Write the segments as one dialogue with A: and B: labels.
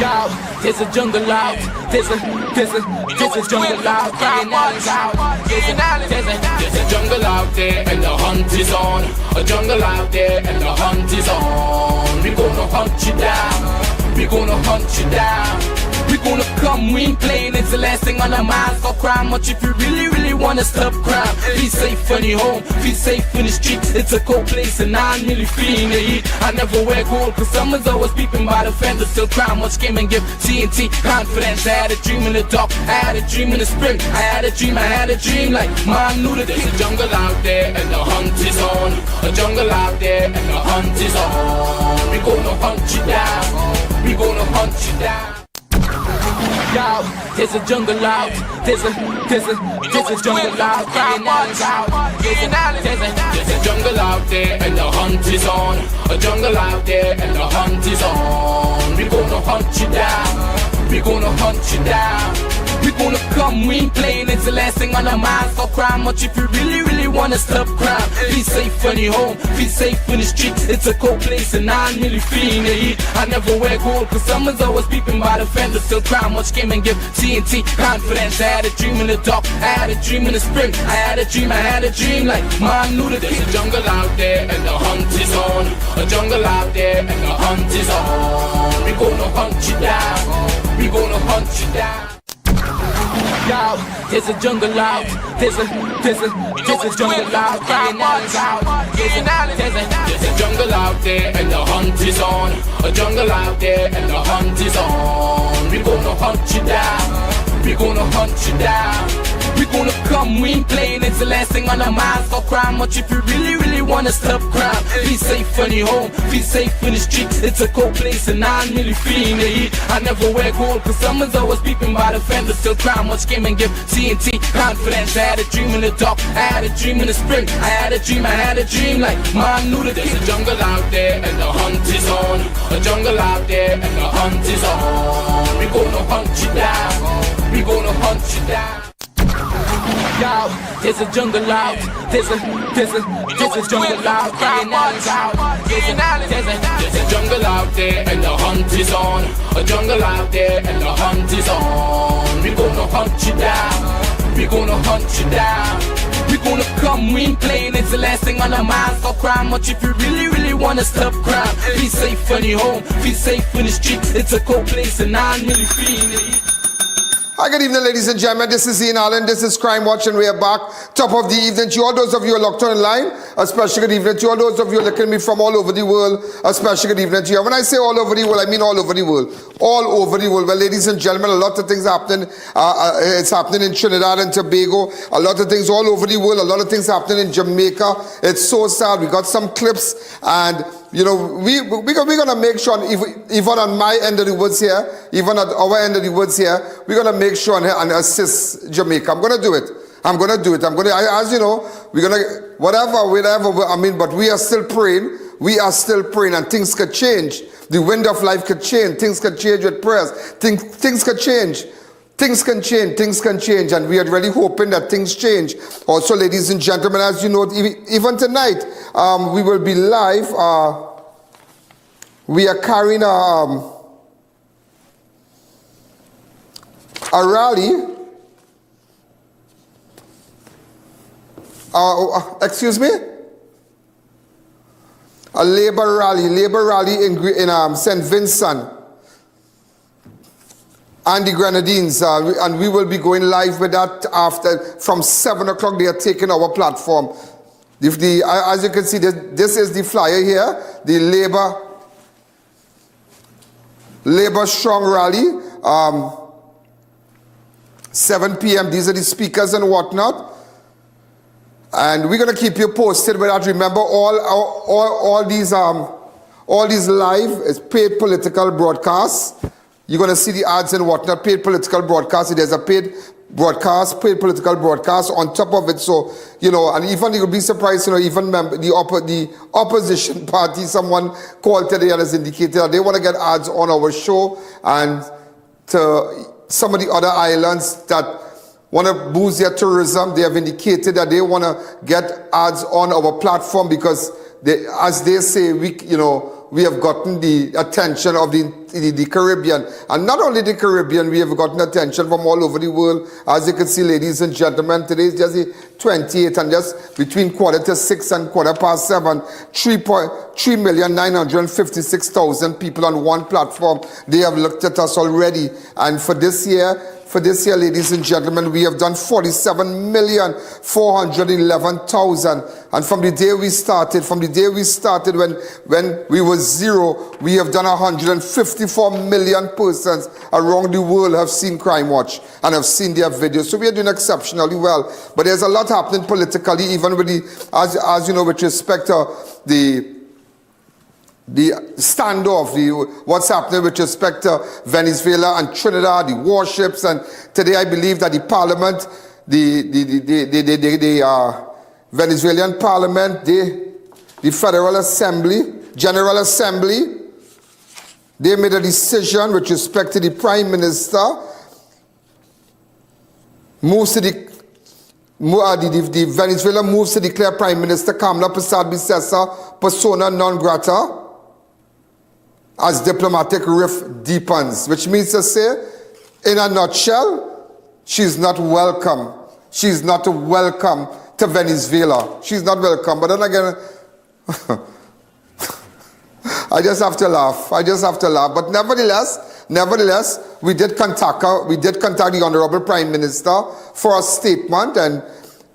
A: out, there's a jungle out, there's a jungle out, there's a jungle out there and the hunt is on, a jungle out there and the hunt is on. We gonna hunt you down, we gonna hunt you down. We gonna come, we ain't playing, it's the last thing on our minds. For crime, much if you really wanna stop crime. Be safe when you're home, be safe in the streets. It's a cold place and I'm really feeling the heat. I never wear gold, cause someone's always peeping by the fence. Still crime, much came and give TNT confidence. I had a dream in the dark, I had a dream in the spring. I had a dream like mom knew that there's a jungle out there and the hunt is on. A jungle out there and the hunt is on. We gonna hunt you down, we gonna hunt you down. Out, there's a jungle out, there's a jungle out, there's a jungle out there and the hunt is on, a jungle out there and the hunt is on. We gonna hunt you down, we gonna hunt you down. We gonna come, we ain't playing, it's the last thing on our minds. For crime, much if you really wanna stop crime. Be safe when you're home, be safe in the streets. It's a cold place and I'm really feeling the heat. I never wear gold, cause someone's always peeping by the fence. Still crime, much came and give TNT confidence. I had a dream in the dark, I had a dream in the spring. I had a dream like mom knew that there's a jungle out there and the hunt is on. A jungle out there and the hunt is on. We gonna hunt you down, we gonna hunt you down. Out, there's a jungle out, there's a jungle out, there's a jungle out there and the hunt is on, a jungle out there and the hunt is on. We gonna hunt you down, we gonna hunt you down. We gonna come, we ain't playing, it's the last thing on our minds. For crime, much if you really wanna stop crime. Be safe when you're home, be safe in the streets. It's a cold place and I'm really feeling the heat. I never wear gold, cause someone's always peeping by the fence. Still crime, much came and give TNT confidence. I had a dream in the dark, I had a dream in the spring. I had a dream like mom knew that there's a jungle out there and the hunt is on. A jungle out there and the hunt is on. We gonna hunt you down, we gonna hunt you down. Out, there's a jungle out, there's a jungle out, there's a jungle out there and the hunt is on. A jungle out there and the hunt is on. We gonna hunt you down, we gonna hunt you down. We gonna come, we ain't playing, it's the last thing on our minds. For crime, much if you really wanna stop crime. Be safe when you're home, be safe in the streets. It's a cold place and I'm really feeling it.
B: Hi, good evening, ladies and gentlemen. This is I.A.N. This is Crime Watch, and we are back. Top of the evening to all those of you who are locked online. A special good evening to all those of you who are looking at me from all over the world. A special good evening to you. When I say all over the world, I mean all over the world. All over the world. Well, ladies and gentlemen, a lot of things happening. It's happening in Trinidad and Tobago. A lot of things all over the world. A lot of things happening in Jamaica. It's so sad. We got some clips, and you know, we're going to make sure, even on my end of the woods here, even at our end of the woods here, we're going to make sure and assist Jamaica. I'm going to do it. I'm going to do it. As you know, we're going to, whatever, I mean, but we are still praying. We are still praying, and things could change. The wind of life could change. Things could change with prayers. Things could change. Things can change, and we are really hoping that things change. Also, ladies and gentlemen, as you know, even tonight, we will be live. We are carrying a rally. Excuse me? A labor rally in St. Vincent and the Grenadines, and we will be going live with that from 7 o'clock. They are taking our platform. As you can see, this is the flyer here, the Labor Strong Rally, 7 p.m. These are the speakers and whatnot. And we're going to keep you posted with that. Remember, all these live is paid political broadcasts. You're going to see the ads and whatnot, paid political broadcast. There's a paid political broadcast on top of it. So, you know, and even you'll be surprised, you know, even the opposition party, someone called today and has indicated that they want to get ads on our show, and to some of the other islands that want to boost their tourism, they have indicated that they want to get ads on our platform because, as they say, we have gotten the attention of the Caribbean. And not only the Caribbean, we have gotten attention from all over the world. As you can see, ladies and gentlemen, today is just the 28th, and just between 6:15 and 7:15, 3,956,000 people on one platform. They have looked at us already. And for this year, ladies and gentlemen, we have done 47,411,000. And from the day we started, when we were zero, we have done 154 million persons around the world have seen Crime Watch and have seen their videos. So we are doing exceptionally well. But there's a lot happening politically, even with as you know, with respect to the standoff, what's happening with respect to Venezuela and Trinidad, the warships. And today I believe that the parliament, the Venezuelan parliament, the Federal Assembly, General Assembly, they made a decision with respect to the Prime Minister, the Venezuela moves to declare Prime Minister Kamla Persad-Bissessar persona non grata as diplomatic rift deepens, which means to say, in a nutshell, she's not welcome. She's not welcome to Venezuela. She's not welcome. But then again, I just have to laugh. But nevertheless, we did contact the Honorable Prime Minister for a statement, and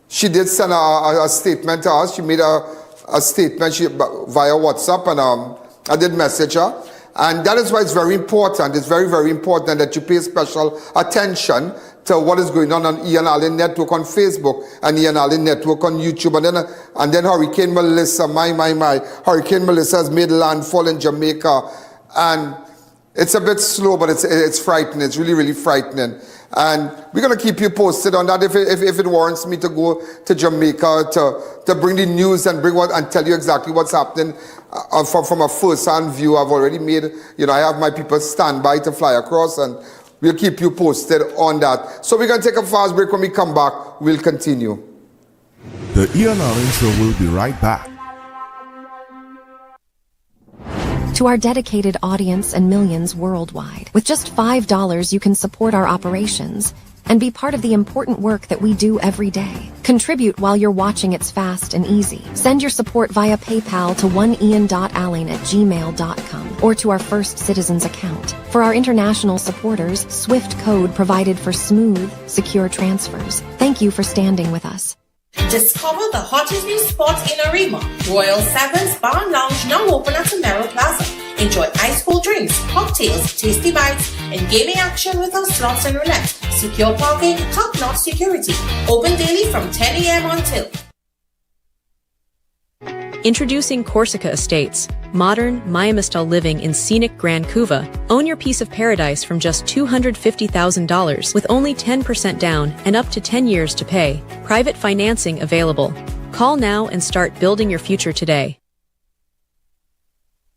B: she did send a statement to us. She made a statement via WhatsApp, and I did message her. And that is why it's very important. It's very, very important that you pay special attention to what is going on I.A.N Network on Facebook and I.A.N Network on YouTube. And then Hurricane Melissa, my. Hurricane Melissa has made landfall in Jamaica. And it's a bit slow, but it's frightening. It's really, really frightening. And we're going to keep you posted on that if it warrants me to go to Jamaica to bring the news and tell you exactly what's happening from a first-hand view. I've already made, I have my people stand by to fly across, and we'll keep you posted on that. So we're going to take a fast break. When we come back, we'll continue.
C: The I.A.N Show will be right back.
D: To our dedicated audience and millions worldwide, with just $5 you can support our operations and be part of the important work that we do every day. Contribute while you're watching. It's fast and easy. Send your support via PayPal to oneian.alleyne@gmail.com or to our First Citizens account. For our international supporters, SWIFT code provided for smooth, secure transfers. Thank you for standing with us.
E: Discover the hottest new spot in Arima. Royal Sevens Bar and Lounge now open at Samero Plaza. Enjoy ice cold drinks, cocktails, tasty bites, and gaming action with our slots and roulette. Secure parking, top-notch security. Open daily from 10 a.m. until.
F: Introducing Corsica Estates, modern, Miami-style living in scenic Grand Couva. Own your piece of paradise from just $250,000 with only 10% down and up to 10 years to pay. Private financing available. Call now and start building your future today.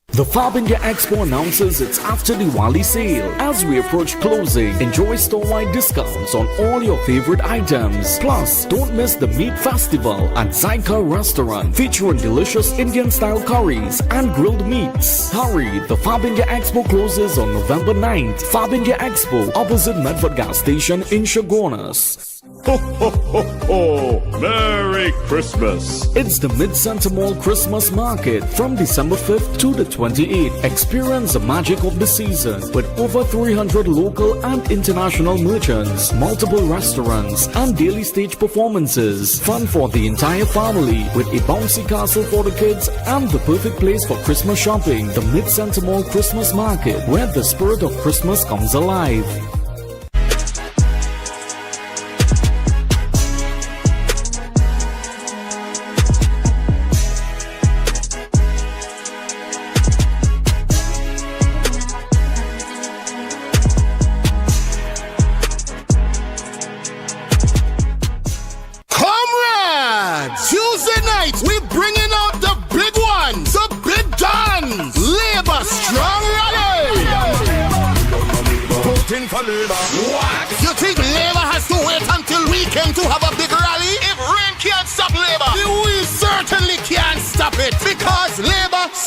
G: The Fab India Expo announces its after Diwali sale. As we approach closing, enjoy store-wide discounts on all your favorite items. Plus, don't miss the Meat Festival at Zaika Restaurant, featuring delicious Indian-style curries and grilled meats. Hurry, the Fab India Expo closes on November 9th. Fab India Expo, opposite Medford Gas Station in Chaguanas.
H: Ho, ho, ho, ho! Merry Christmas!
G: It's the Mid-Center Mall Christmas Market from December 5th to the 28th. Experience the magic of the season with over 300 local and international merchants, multiple restaurants, and daily stage performances. Fun for the entire family with a bouncy castle for the kids and the perfect place for Christmas shopping. The Mid-Center Mall Christmas Market, where the spirit of Christmas comes alive.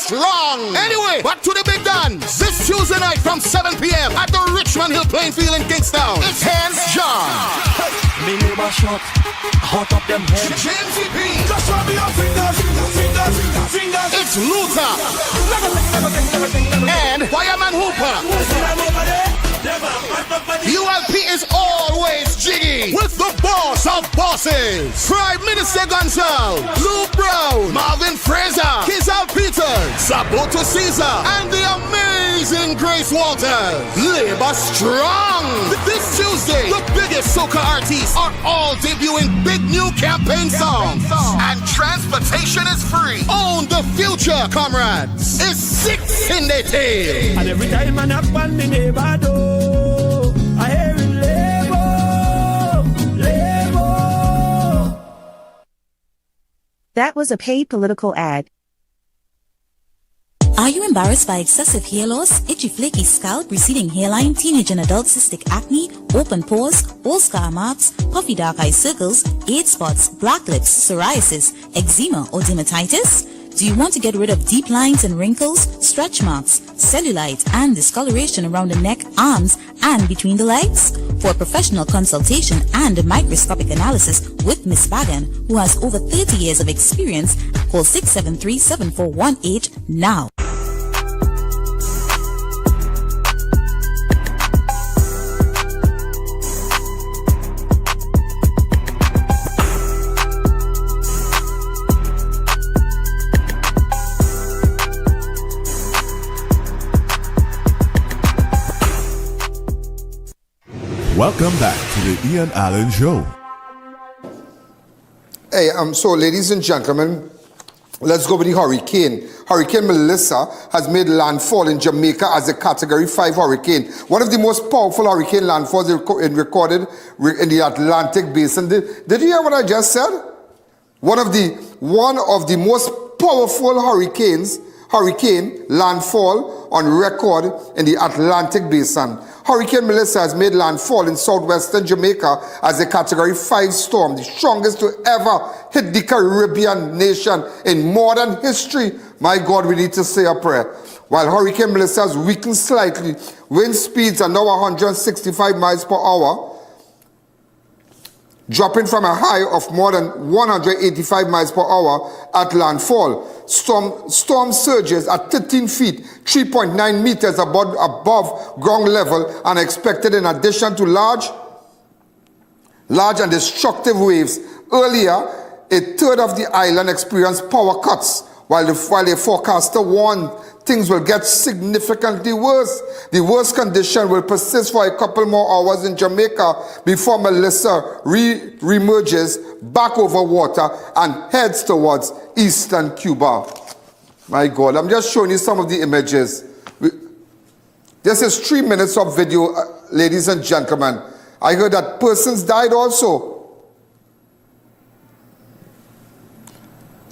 I: strong. Anyway, back to the big guns. This Tuesday night from 7 p.m. at the Richmond Hill playing field in Kingston. It's Hands John.
J: Me neighbor shot, hot up them head.
I: James P.
J: Just rub your fingers.
I: It's Luther. And Fireman Hooper. ULP is always jiggy with the boss of bosses. Prime Minister Gonzal, Luke Brown, Marvin Fraser, Kizal Peters, Saboto Caesar, and the amazing Grace Walters. Labor strong. This Tuesday, the biggest soca artists are all debuting big new campaign songs. And transportation is free. Own the future, comrades. It's 6 in the tail.
J: And every time I knock on me neighbor door, I hear it labor.
K: That was a paid political ad.
L: Are you embarrassed by excessive hair loss, itchy flaky scalp, receding hairline, teenage and adult cystic acne, open pores, old scar marks, puffy dark eye circles, age spots, black lips, psoriasis, eczema or dermatitis? Do you want to get rid of deep lines and wrinkles, stretch marks, cellulite and discoloration around the neck, arms and between the legs? For a professional consultation and a microscopic analysis with Miss Bagan, who has over 30 years of experience, call 673-7418 now.
C: Welcome back to the I.A.N Show.
B: Hey, so ladies and gentlemen, let's go with the hurricane. Hurricane Melissa has made landfall in Jamaica as a Category 5 hurricane. One of the most powerful hurricane landfalls recorded in the Atlantic basin. Did you hear what I just said? One of the most powerful hurricane landfall on record in the Atlantic basin. Hurricane Melissa has made landfall in southwestern Jamaica as a Category 5 storm, the strongest to ever hit the Caribbean nation in modern history. My God, we need to say a prayer. While Hurricane Melissa has weakened slightly, wind speeds are now 165 miles per hour, dropping from a high of more than 185 miles per hour at landfall. Storm surges at 13 feet, 3.9 meters above ground level, and expected in addition to large and destructive waves. Earlier, a third of the island experienced power cuts, while a forecaster warned things will get significantly worse. The worst condition will persist for a couple more hours in Jamaica before Melissa re-emerges back over water and heads towards eastern Cuba. My God, I'm just showing you some of the images. This is 3 minutes of video, ladies and gentlemen. I heard that persons died also.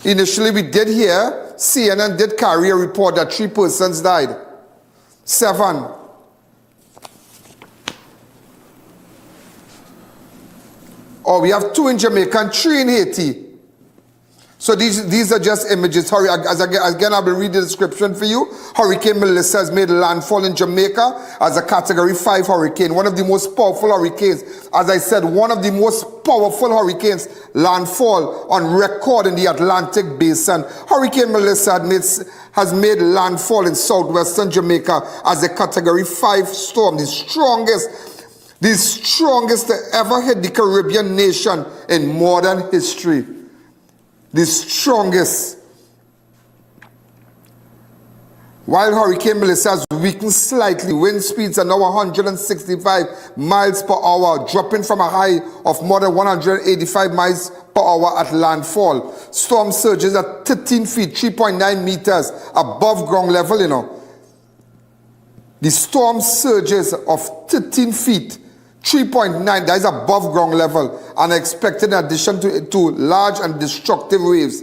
B: Initially, we did hear, CNN did carry a report that 3 persons died. 7. Oh, we have 2 in Jamaica and 3 in Haiti. So these are just images. Again, I will read the description for you. Hurricane Melissa has made landfall in Jamaica as a Category 5 hurricane. One of the most powerful hurricanes. As I said, one of the most powerful hurricanes landfall on record in the Atlantic basin. Hurricane Melissa has made landfall in southwestern Jamaica as a Category 5 storm. The strongest to ever hit the Caribbean nation in modern history. The strongest. While Hurricane Melissa has weakened slightly, wind speeds are now 165 miles per hour, dropping from a high of more than 185 miles per hour at landfall. Storm surges at 13 feet, 3.9 meters above ground level, you know. The storm surges of 13 feet, 3.9, that is above ground level, and expected in addition to large and destructive waves.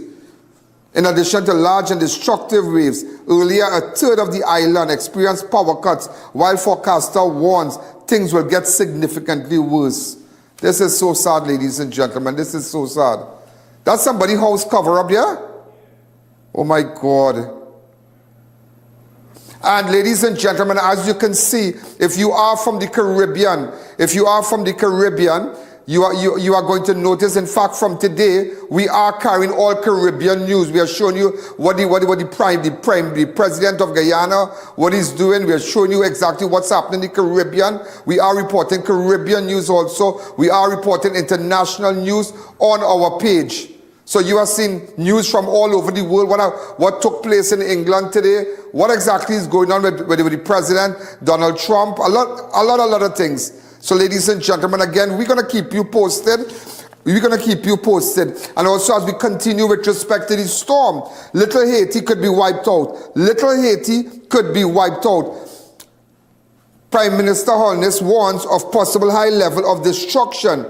B: In addition to large and destructive waves, earlier a third of the island experienced power cuts, while forecaster warns things will get significantly worse. This is so sad, ladies and gentlemen. This is so sad. That's somebody's house cover up there? Oh my God. And ladies and gentlemen, as you can see, if you are from the Caribbean, you are going to notice, in fact, from today, we are carrying all Caribbean news. We are showing you what the president of Guyana, what he's doing. We are showing you exactly what's happening in the Caribbean. We are reporting Caribbean news also. We are reporting international news on our page. So you are seeing news from all over the world. What took place in England today? What exactly is going on with the president, Donald Trump? A lot of things. So ladies and gentlemen, again, we're going to keep you posted. And also as we continue with respect to the storm, Little Haiti could be wiped out. Prime Minister Holness warns of possible high level of destruction.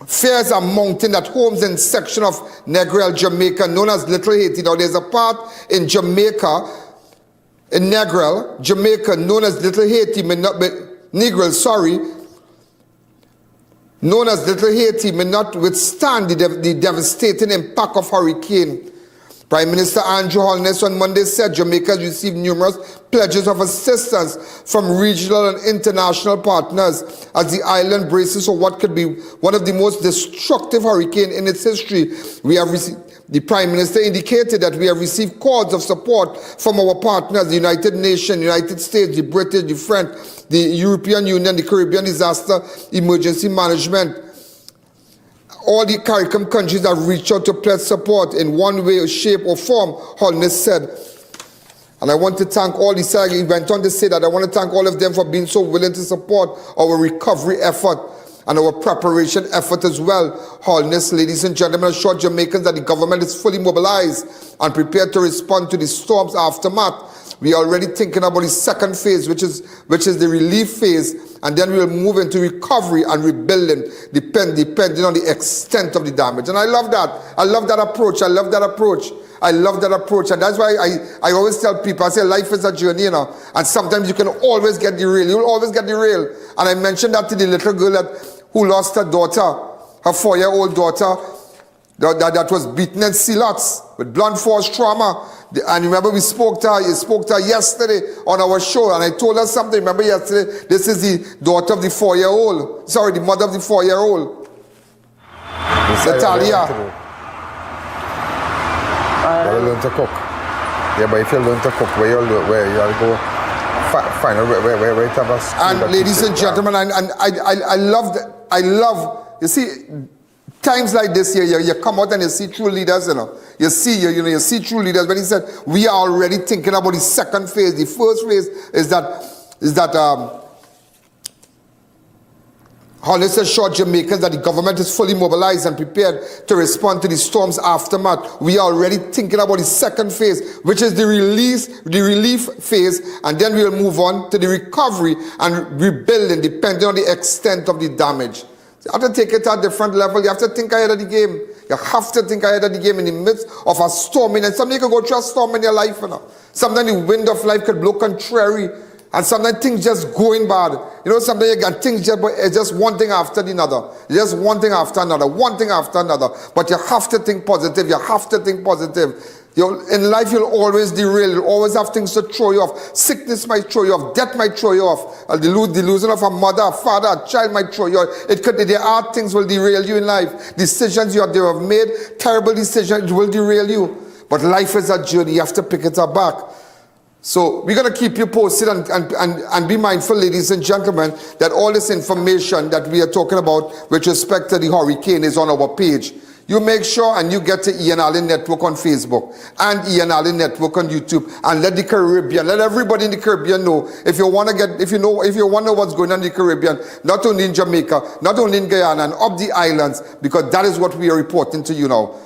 B: Fears are mounting at homes in section of Negril, Jamaica, known as Little Haiti. Now there's a part in Jamaica, in Negril, Jamaica, known as Little Haiti, known as Little Haiti, may not withstand the devastating impact of hurricane. Prime Minister Andrew Holness on Monday said Jamaica has received numerous pledges of assistance from regional and international partners as the island braces for what could be one of the most destructive hurricanes in its history. The Prime Minister indicated that we have received calls of support from our partners, the United Nations, United States, the British, the French, the European Union, the Caribbean Disaster Emergency Management. All the CARICOM countries have reached out to pledge support in one way, shape, or form, Holness said. And I want to thank all he went on to say that I want to thank all of them for being so willing to support our recovery effort and our preparation effort as well. Holness, ladies and gentlemen, assured Jamaicans that the government is fully mobilized and prepared to respond to the storm's aftermath. We are already thinking about the second phase, which is the relief phase, and then we'll move into recovery and rebuilding, depending on the extent of the damage. And I love that. I love that approach. And that's why I always tell people, I say life is a journey, and sometimes you can always get derailed. You'll always get derailed. And I mentioned that to the little girl who lost her daughter, her 4-year-old daughter, that was beaten in sea-lots with blunt force trauma. And remember, we spoke to her yesterday on our show, and I told her something. Remember yesterday, this is the daughter of the 4-year-old. Sorry, the mother of the 4-year-old. Natalia.
M: You learn to cook. Yeah, but if you learn to cook, where you'll go find out where it have a.
B: And ladies and gentlemen, and I love, you see, times like this here, you come out and you see true leaders, You see true leaders. When he said, we are already thinking about the second phase. The first phase is that Holness assured Jamaicans that the government is fully mobilized and prepared to respond to the storm's aftermath. We are already thinking about the second phase, which is the relief phase, and then we'll move on to the recovery and rebuilding, depending on the extent of the damage. You have to take it to a different level. You have to think ahead of the game. You have to think ahead of the game in the midst of a storm. And sometimes you can go through a storm in your life. Sometimes the wind of life could blow contrary. And sometimes things just going bad. Sometimes you get things it's just one thing after another. Just one thing after another. But you have to think positive. In life, you'll always derail. You'll always have things to throw you off. Sickness might throw you off. Death might throw you off. The losing of a mother, a father, a child might throw you off. There are things will derail you in life. Decisions you have made, terrible decisions, will derail you. But life is a journey. You have to pick it up back. So we're going to keep you posted and be mindful, ladies and gentlemen, that all this information that we are talking about with respect to the hurricane is on our page. You make sure and you get to I.A.N Network on Facebook and I.A.N Network on YouTube, and let the Caribbean, let everybody in the Caribbean know. If you want to know what's going on in the Caribbean, not only in Jamaica, not only in Guyana and up the islands, because that is what we are reporting to you now.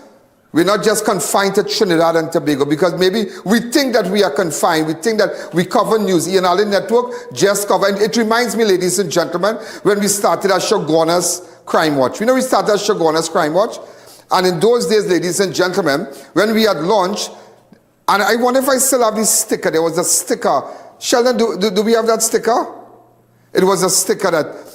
B: We're not just confined to Trinidad and Tobago, because maybe we think that we are confined. We think that we cover news. I.A.N Network just cover. And it reminds me, ladies and gentlemen, when we started our Shoguna's Crime Watch. We started our Shoguna's Crime Watch. And in those days, ladies and gentlemen, when we had launched, and I wonder if I still have this sticker. There was a sticker. Sheldon, do we have that sticker? It was a sticker that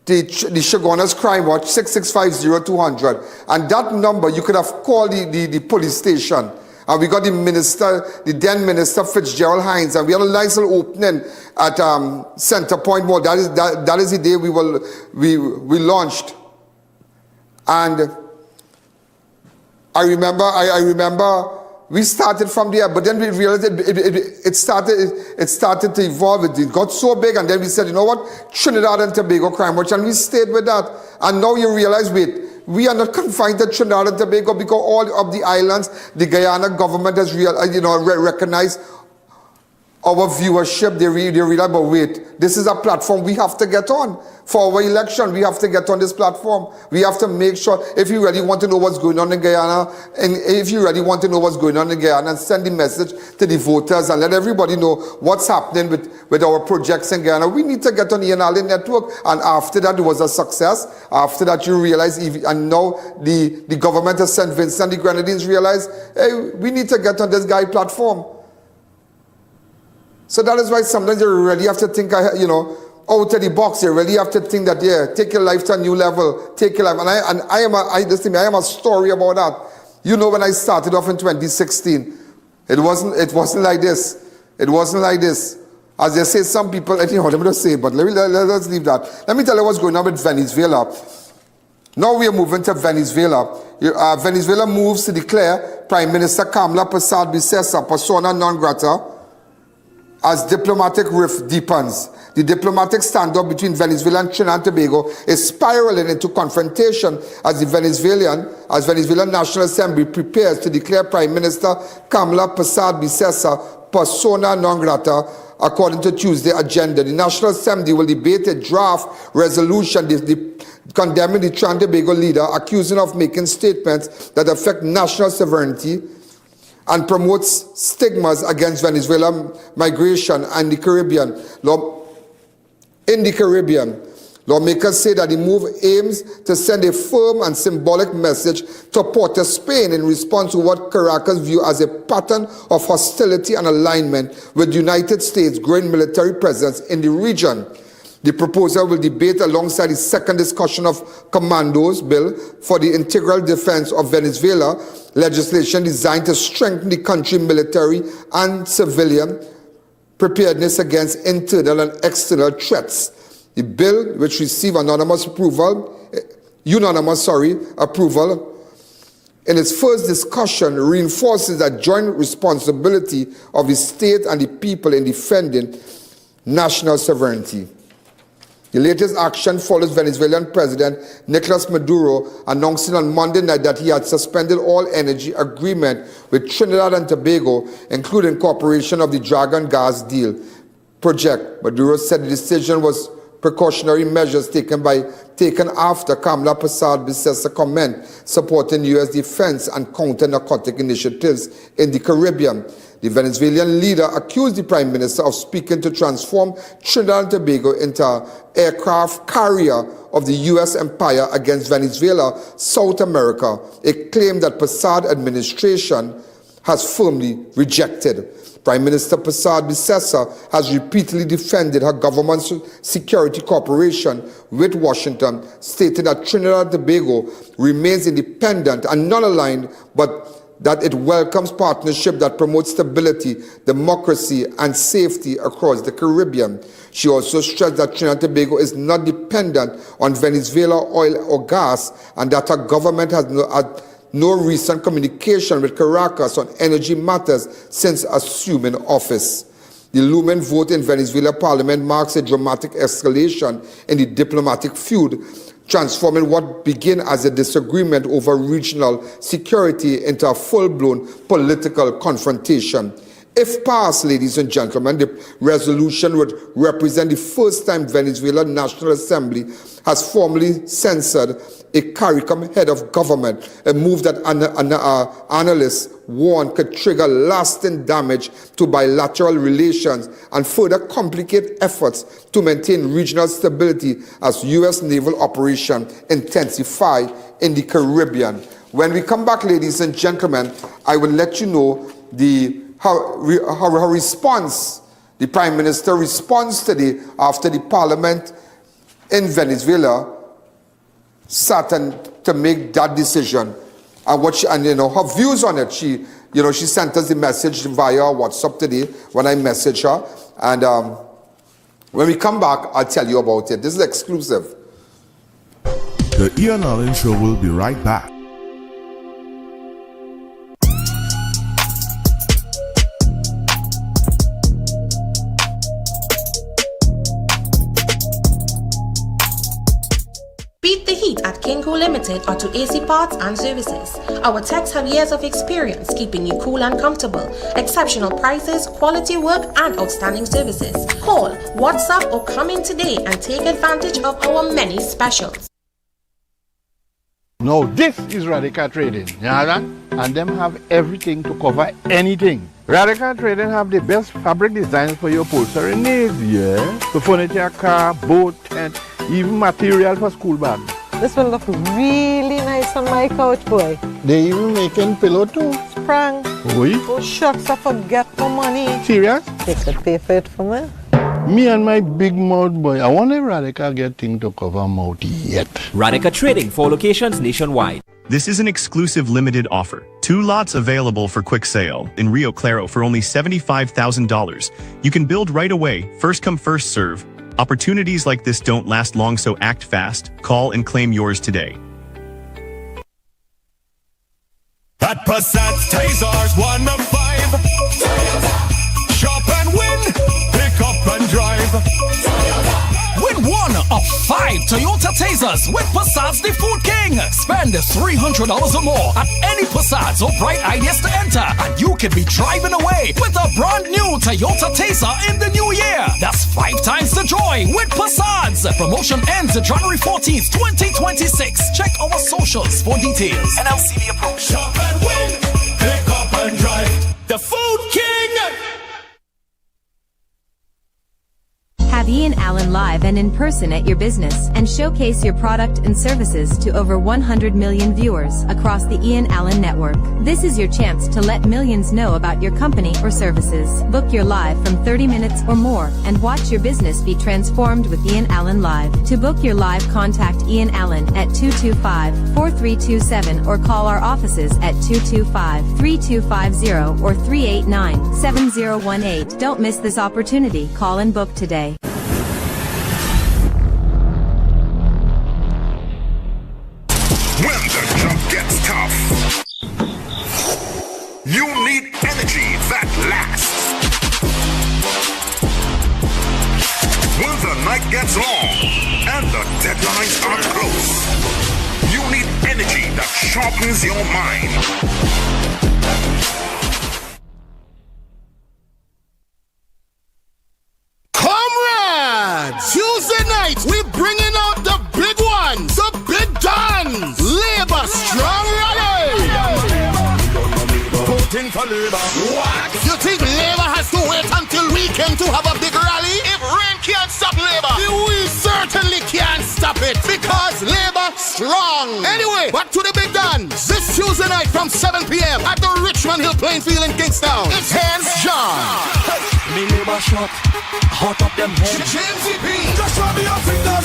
B: the Shoguna's Crime Watch, 6650200. And that number, you could have called the police station. And we got the then Minister Fitzgerald Hines, and we had a nice little opening at Center Point Mall. That is the day we launched. And I remember we started from there, but then we realized it started to evolve. It got so big, and then we said, you know what, Trinidad and Tobago Crime Watch, and we stayed with that. And now you realize, wait, we are not confined to Trinidad and Tobago, because all of the islands, the Guyana government has recognized our viewership. They realize, but wait, this is a platform we have to get on. For our election, we have to get on this platform. We have to make sure, if you really want to know what's going on in Guyana, and if you really want to know what's going on in Guyana, and send the message to the voters and let everybody know what's happening with our projects in Guyana, we need to get on the I.A.N network. And after that, it was a success. After that, you realize, and now the government of St. Vincent, the Grenadines realize, hey, we need to get on this guy platform. So that is why sometimes you really have to think, out of the box. You really have to think that, yeah, take your life to a new level. Take your life. And I am a story about that. You know, when I started off in 2016, it wasn't like this. It wasn't like this. As they say, some people, let me just say, but let's leave that. Let me tell you what's going on with Venezuela. Now we are moving to Venezuela. Venezuela moves to declare Prime Minister Kamla Persad-Bissessar persona non grata as diplomatic rift deepens. The diplomatic standoff between Venezuela and Trinidad and Tobago is spiraling into confrontation as Venezuelan National Assembly prepares to declare Prime Minister Kamla Persad-Bissessar persona non grata, according to Tuesday agenda. The National Assembly will debate a draft resolution condemning the Trinidad and Tobago leader, accusing of making statements that affect national sovereignty and promotes stigmas against Venezuelan migration and the Caribbean. In the Caribbean, lawmakers say that the move aims to send a firm and symbolic message to Port of Spain in response to what Caracas view as a pattern of hostility and alignment with the United States' growing military presence in the region. The proposal will debate alongside the second discussion of Commandos Bill for the Integral Defense of Venezuela, legislation designed to strengthen the country's military and civilian preparedness against internal and external threats. The bill, which received unanimous approval in its first discussion, reinforces that joint responsibility of the state and the people in defending national sovereignty. The latest action follows Venezuelan President Nicolás Maduro announcing on Monday night that he had suspended all energy agreement with Trinidad and Tobago, including cooperation of the Dragon Gas Deal project. Maduro said the decision was precautionary measures taken after Kamla Persad-Bissessar comment supporting U.S. defense and counter-narcotic initiatives in the Caribbean. The Venezuelan leader accused the Prime Minister of seeking to transform Trinidad and Tobago into an aircraft carrier of the U.S. empire against Venezuela, South America, a claim that Persad administration has firmly rejected. Prime Minister Persad-Bissessar has repeatedly defended her government's security cooperation with Washington, stating that Trinidad and Tobago remains independent and non-aligned, but that it welcomes partnership that promotes stability, democracy, and safety across the Caribbean. She also stressed that Trinidad and Tobago is not dependent on Venezuela oil or gas, and that her government has no recent communication with Caracas on energy matters since assuming office. The looming vote in Venezuela parliament marks a dramatic escalation in the diplomatic feud, transforming what began as a disagreement over regional security into a full-blown political confrontation. If passed, ladies and gentlemen, the resolution would represent the first time Venezuelan National Assembly has formally censored a CARICOM head of government, a move that analysts warn could trigger lasting damage to bilateral relations and further complicate efforts to maintain regional stability as U.S. naval operations intensify in the Caribbean. When we come back, ladies and gentlemen, I will let you know her response, the Prime Minister response today after the Parliament in Venezuela sat to make that decision, and her views on it. She you know, she sent us the message via WhatsApp today when I messaged her. And when we come back, I'll tell you about it. This is exclusive.
C: The I.A.N Show will be right back.
E: Beat the heat at Kinko Limited Auto AC Parts and Services. Our techs have years of experience keeping you cool and comfortable. Exceptional prices, quality work, and outstanding services. Call, WhatsApp, or come in today and take advantage of our many specials.
N: Now this is Radical Trading, you understand? And them have everything to cover anything. Radical Trading have the best fabric designs for your upholstery needs, yeah? So furniture, car, boat, tent, even material for school bags.
O: This will look really nice on my couch, boy.
N: They even making pillow too.
O: Sprang.
N: Oui?
O: Oh shucks, I forget my money.
N: Serious?
O: They could pay for it for me.
N: Me and my big mouth boy, I want a Radical get thing to cover mouth yet.
P: Radical Trading, 4 locations nationwide.
Q: This is an exclusive limited offer. 2 lots available for quick sale in Rio Claro for only $75,000. You can build right away, first come first serve. Opportunities like this don't last long, so act fast. Call and claim yours today.
R: At Passat's Tasers 1 of 5. Shop and win. Pick up and drive. Win 1 of 5 Toyota Tasers with Passat's the Food King. Spend $300 or more at any Passat's or Bright Ideas to enter, and you can be driving away with a brand new Toyota Taser in the new year. That's 5 times the joy with Passat's. Promotion ends January 14th, 2026. Check our socials for details. NLCD approach. Shop and win. Pick up and drive. The Food King.
S: Have I.A.N live and in person at your business and showcase your product and services to over 100 million viewers across the I.A.N network. This is your chance to let millions know about your company or services. Book your live from 30 minutes or more and watch your business be transformed with I.A.N Live. To book your live, contact I.A.N at 225-4327 or call our offices at 225-3250 or 389-7018. Don't miss this opportunity. Call and book today.
T: When the jump gets tough, you need energy that lasts. When the night gets long and the deadlines are close, you need energy that sharpens your mind.
I: Comrades! Tuesday night, we're bringing out the big ones, the big guns. Labor Strong Rally. Voting for Labor. What? You think Labor has to wait until weekend to have a big rally? If rain can't stop Labor, we certainly can't stop it because Labor strong. Anyway, back to the big guns. This Tuesday night from 7 p.m. at the Richmond Hill playing field in Kingstown. It's Hands John.
R: Me Labor shot. Hot up them head.
I: James E.P.
R: Just show me your fingers.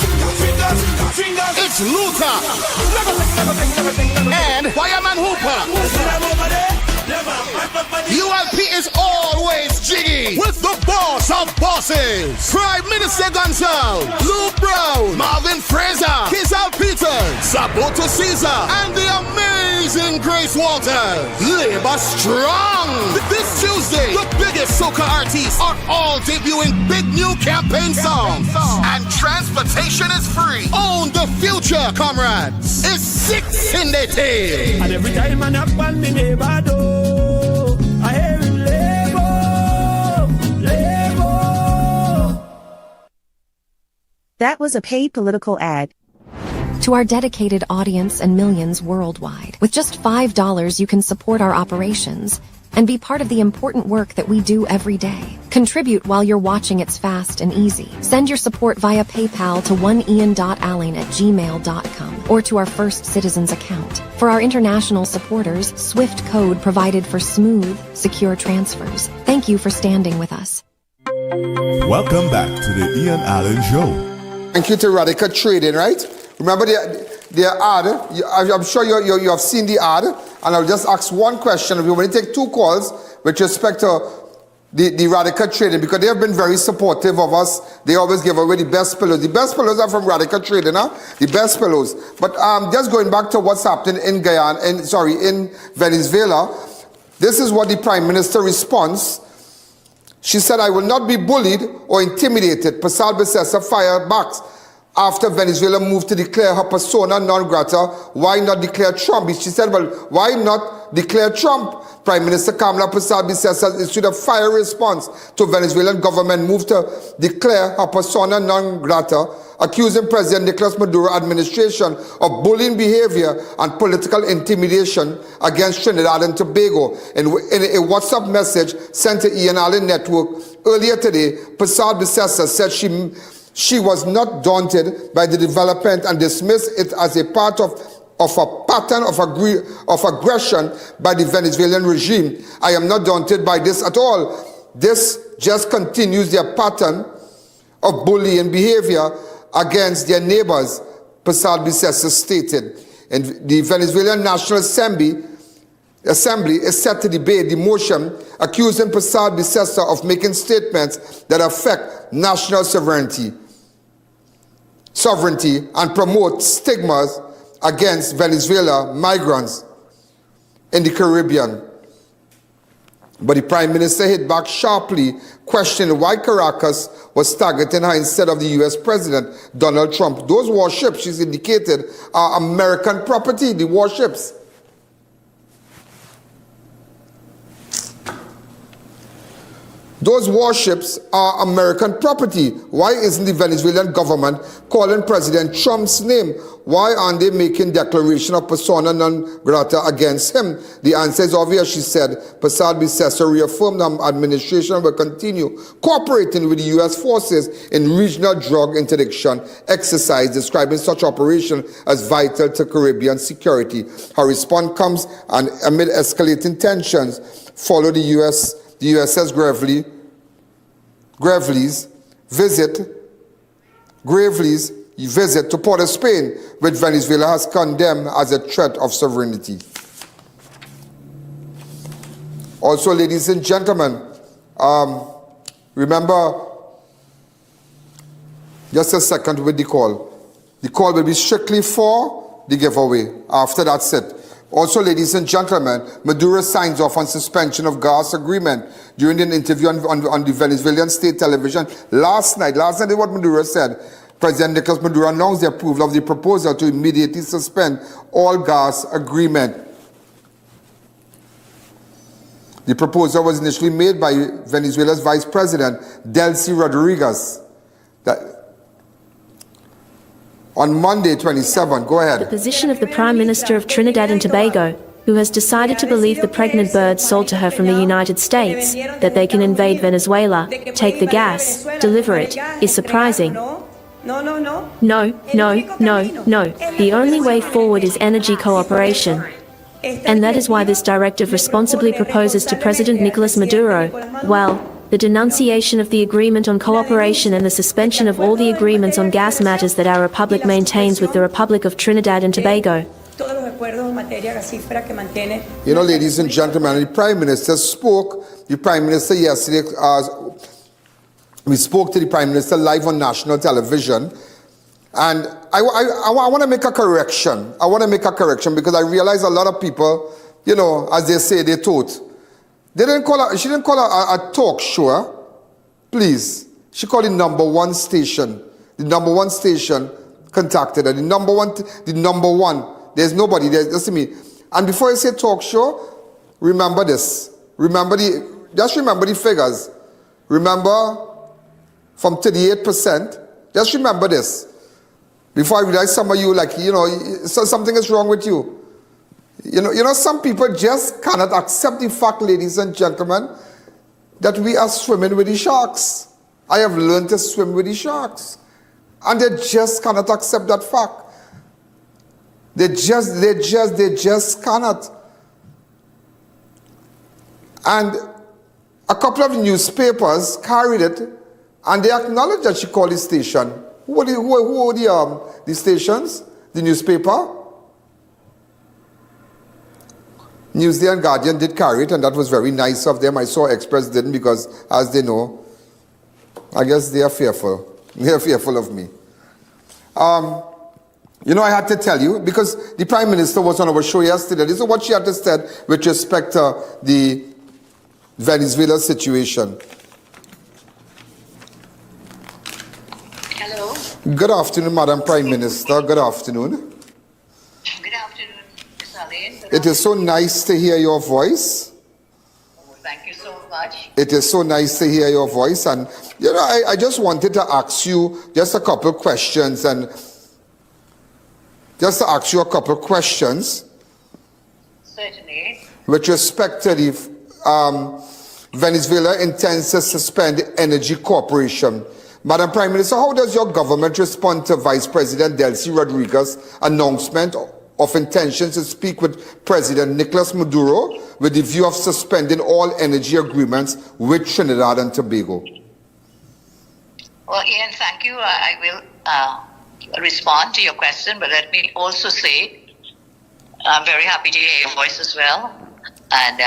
I: It's Luther. And Fireman Hooper. ULP is always jiggy with the boss of bosses. Prime Minister Gonzal, Luke Brown, Marvin Fraser, Kizal Peters, Saboto Caesar, and the amazing Grace Walters. Labor strong. This Tuesday, the biggest soca artists are all debuting big new campaign songs. And transportation is free. Own the future, comrades. It's 6 in the tail.
J: And every time I knock on me neighbor door, I hear him labor.
K: That was a paid political ad.
D: To our dedicated audience and millions worldwide, with just $5 you can support our operations and be part of the important work that we do every day. Contribute while you're watching. It's fast and easy. Send your support via PayPal to oneian.alleyne@gmail.com or to our First Citizens account. For our international supporters, Swift code provided for smooth, secure transfers. Thank you for standing with us.
C: Welcome back to the I.A.N Show.
B: Thank you to Radical Trading, right? Remember their ad? I'm sure you have seen the ad. and I'll just ask one question. We want to take two calls with respect to the Radical Trading, because they have been very supportive of us. They always give away the best pillows. The best pillows are from Radical Trading, huh? The best pillows. But just going back to what's happening in Guyana, in Venezuela, this is what the Prime Minister responds. She said, "I will not be bullied or intimidated." Persad-Bissessar fired back after Venezuela moved to declare her persona non grata. Why not declare Trump? She said, well, why not declare Trump? Prime Minister Kamla Persad-Bissessar issued a fiery response to Venezuelan government move to declare her persona non grata, accusing President Nicolás Maduro administration of bullying behavior and political intimidation against Trinidad and Tobago. In a WhatsApp message sent to I.A.N network earlier today, Persad-Bissessar said she was not daunted by the development and dismissed it as a part of a pattern of aggression by the Venezuelan regime. "I am not daunted by this at all. This just continues their pattern of bullying behavior against their neighbors," Persad-Bissessar stated. And the Venezuelan National Assembly is set to debate the motion accusing Persad-Bissessar of making statements that affect national sovereignty and promote stigmas against Venezuela migrants in the Caribbean. But the Prime Minister hit back sharply, questioning why Caracas was targeting her instead of the US President Donald Trump. Those warships, she's indicated, are American property, the warships. Those warships are American property. Why isn't the Venezuelan government calling President Trump's name? Why aren't they making declaration of persona non grata against him? The answer is obvious, she said. Persad-Bissessar reaffirmed her administration will continue cooperating with the U.S. forces in regional drug interdiction exercise, describing such operation as vital to Caribbean security. Her response comes amid escalating tensions following the USS Gravely's visit to Port of Spain, which Venezuela has condemned as a threat of sovereignty. Also, ladies and gentlemen, remember, just a second with the call. The call will be strictly for the giveaway. After that's it. Also, ladies and gentlemen, Maduro signs off on suspension of gas agreement during an interview on the Venezuelan state television last night. Last night is what Maduro said. President Nicolás Maduro announced the approval of the proposal to immediately suspend all gas agreement. The proposal was initially made by Venezuela's Vice President, Delcy Rodriguez. On Monday, 27, go ahead.
F: The position of the Prime Minister of Trinidad and Tobago, who has decided to believe the pregnant birds sold to her from the United States, that they can invade Venezuela, take the gas, deliver it, is surprising. No. The only way forward is energy cooperation. And that is why this directive responsibly proposes to President Nicolás Maduro, well, the denunciation of the agreement on cooperation and the suspension of all the agreements on gas matters that our republic maintains with the Republic of Trinidad and Tobago.
B: You know, ladies and gentlemen, the Prime Minister spoke. The Prime Minister yesterday, we spoke to the Prime Minister live on national television. And I want to make a correction. I want to make a correction because I realize a lot of people, you know, as they say, they thought. She didn't call her a talk show, please. She called it number one station. The number one station contacted her. The number one. There's nobody there, just me. And before I say talk show, remember this. Just remember the figures. Remember from 38%. Just remember this. Before I realize some of you, like, you know, something is wrong with you. You know, some people just cannot accept the fact, ladies and gentlemen, that we are swimming with the sharks. I have learned to swim with the sharks. And they just cannot accept that fact. They just cannot. And a couple of newspapers carried it, and they acknowledged that she called the station. Who are the stations? The newspaper? Newsday and Guardian did carry it, and that was very nice of them. I saw Express didn't because, as they know, I guess they are fearful. They are fearful of me. You know, I had to tell you, because the Prime Minister was on our show yesterday. This is what she had to say with respect to the Venezuela situation.
U: Hello.
B: Good afternoon, Madam Prime Minister. Good afternoon.
U: Good afternoon, Ms. I.A.N.
B: It is so nice to hear your voice.
U: Oh, thank you so much.
B: It is so nice to hear your voice. And, you know, I just wanted to ask you just a couple questions and just to ask you a couple of questions.
U: Certainly.
B: With respect to the Venezuela intends to suspend energy corporation. Madam Prime Minister, how does your government respond to Vice President Delcy Rodriguez's announcement of intentions to speak with President Nicolás Maduro with the view of suspending all energy agreements with Trinidad and Tobago?
U: Well, Ian, thank you. I will respond to your question, but let me also say I'm very happy to hear your voice as well. And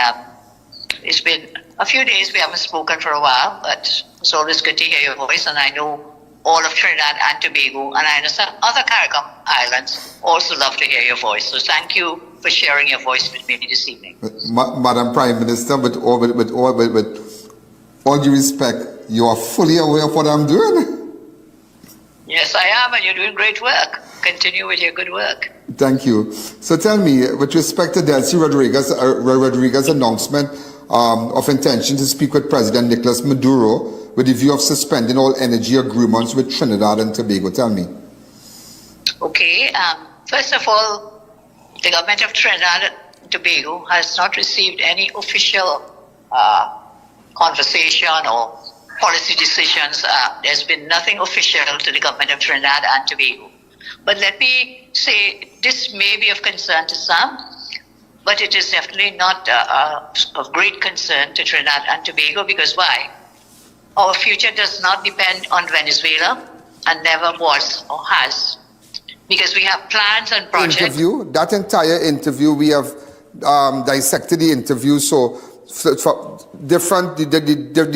U: it's been a few days we haven't spoken for a while, but it's always good to hear your voice. And I know all of Trinidad and Tobago, and I understand other CARICOM islands also love to hear your voice. So thank you for sharing your voice with me this evening.
B: Madam Prime Minister, with all due respect, you are fully aware of what I'm doing.
U: Yes, I am, and you're doing great work. Continue with your good work.
B: Thank you. So tell me, with respect to Delcy Rodriguez's announcement of intention to speak with President Nicolás Maduro with the view of suspending all energy agreements with Trinidad and Tobago, tell me.
U: Okay. First of all, the government of Trinidad and Tobago has not received any official conversation or policy decisions. There's been nothing official to the government of Trinidad and Tobago. But let me say, this may be of concern to some, but it is definitely not of great concern to Trinidad and Tobago, because why? Our future does not depend on Venezuela, and never was or has, because we have plans and projects.
B: That entire interview, we have dissected the interview, so the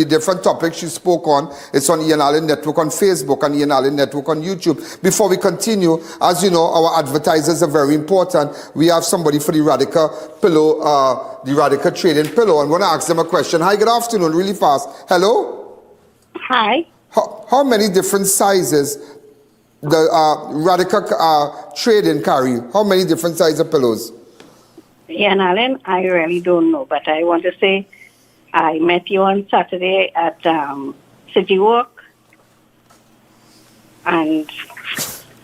B: different topics you spoke on, it's on I.A.N Network on Facebook and I.A.N Network on YouTube. Before we continue, as you know, our advertisers are very important. We have somebody for the Radical Pillow, the Radical Trading Pillow. I'm going to ask them a question. Hi, good afternoon, really fast. Hello?
V: Hi.
B: How many different sizes the Radical Trading carry? How many different sizes of pillows?
V: I.A.N, I really don't know, but I want to say I met you on Saturday at City Walk, and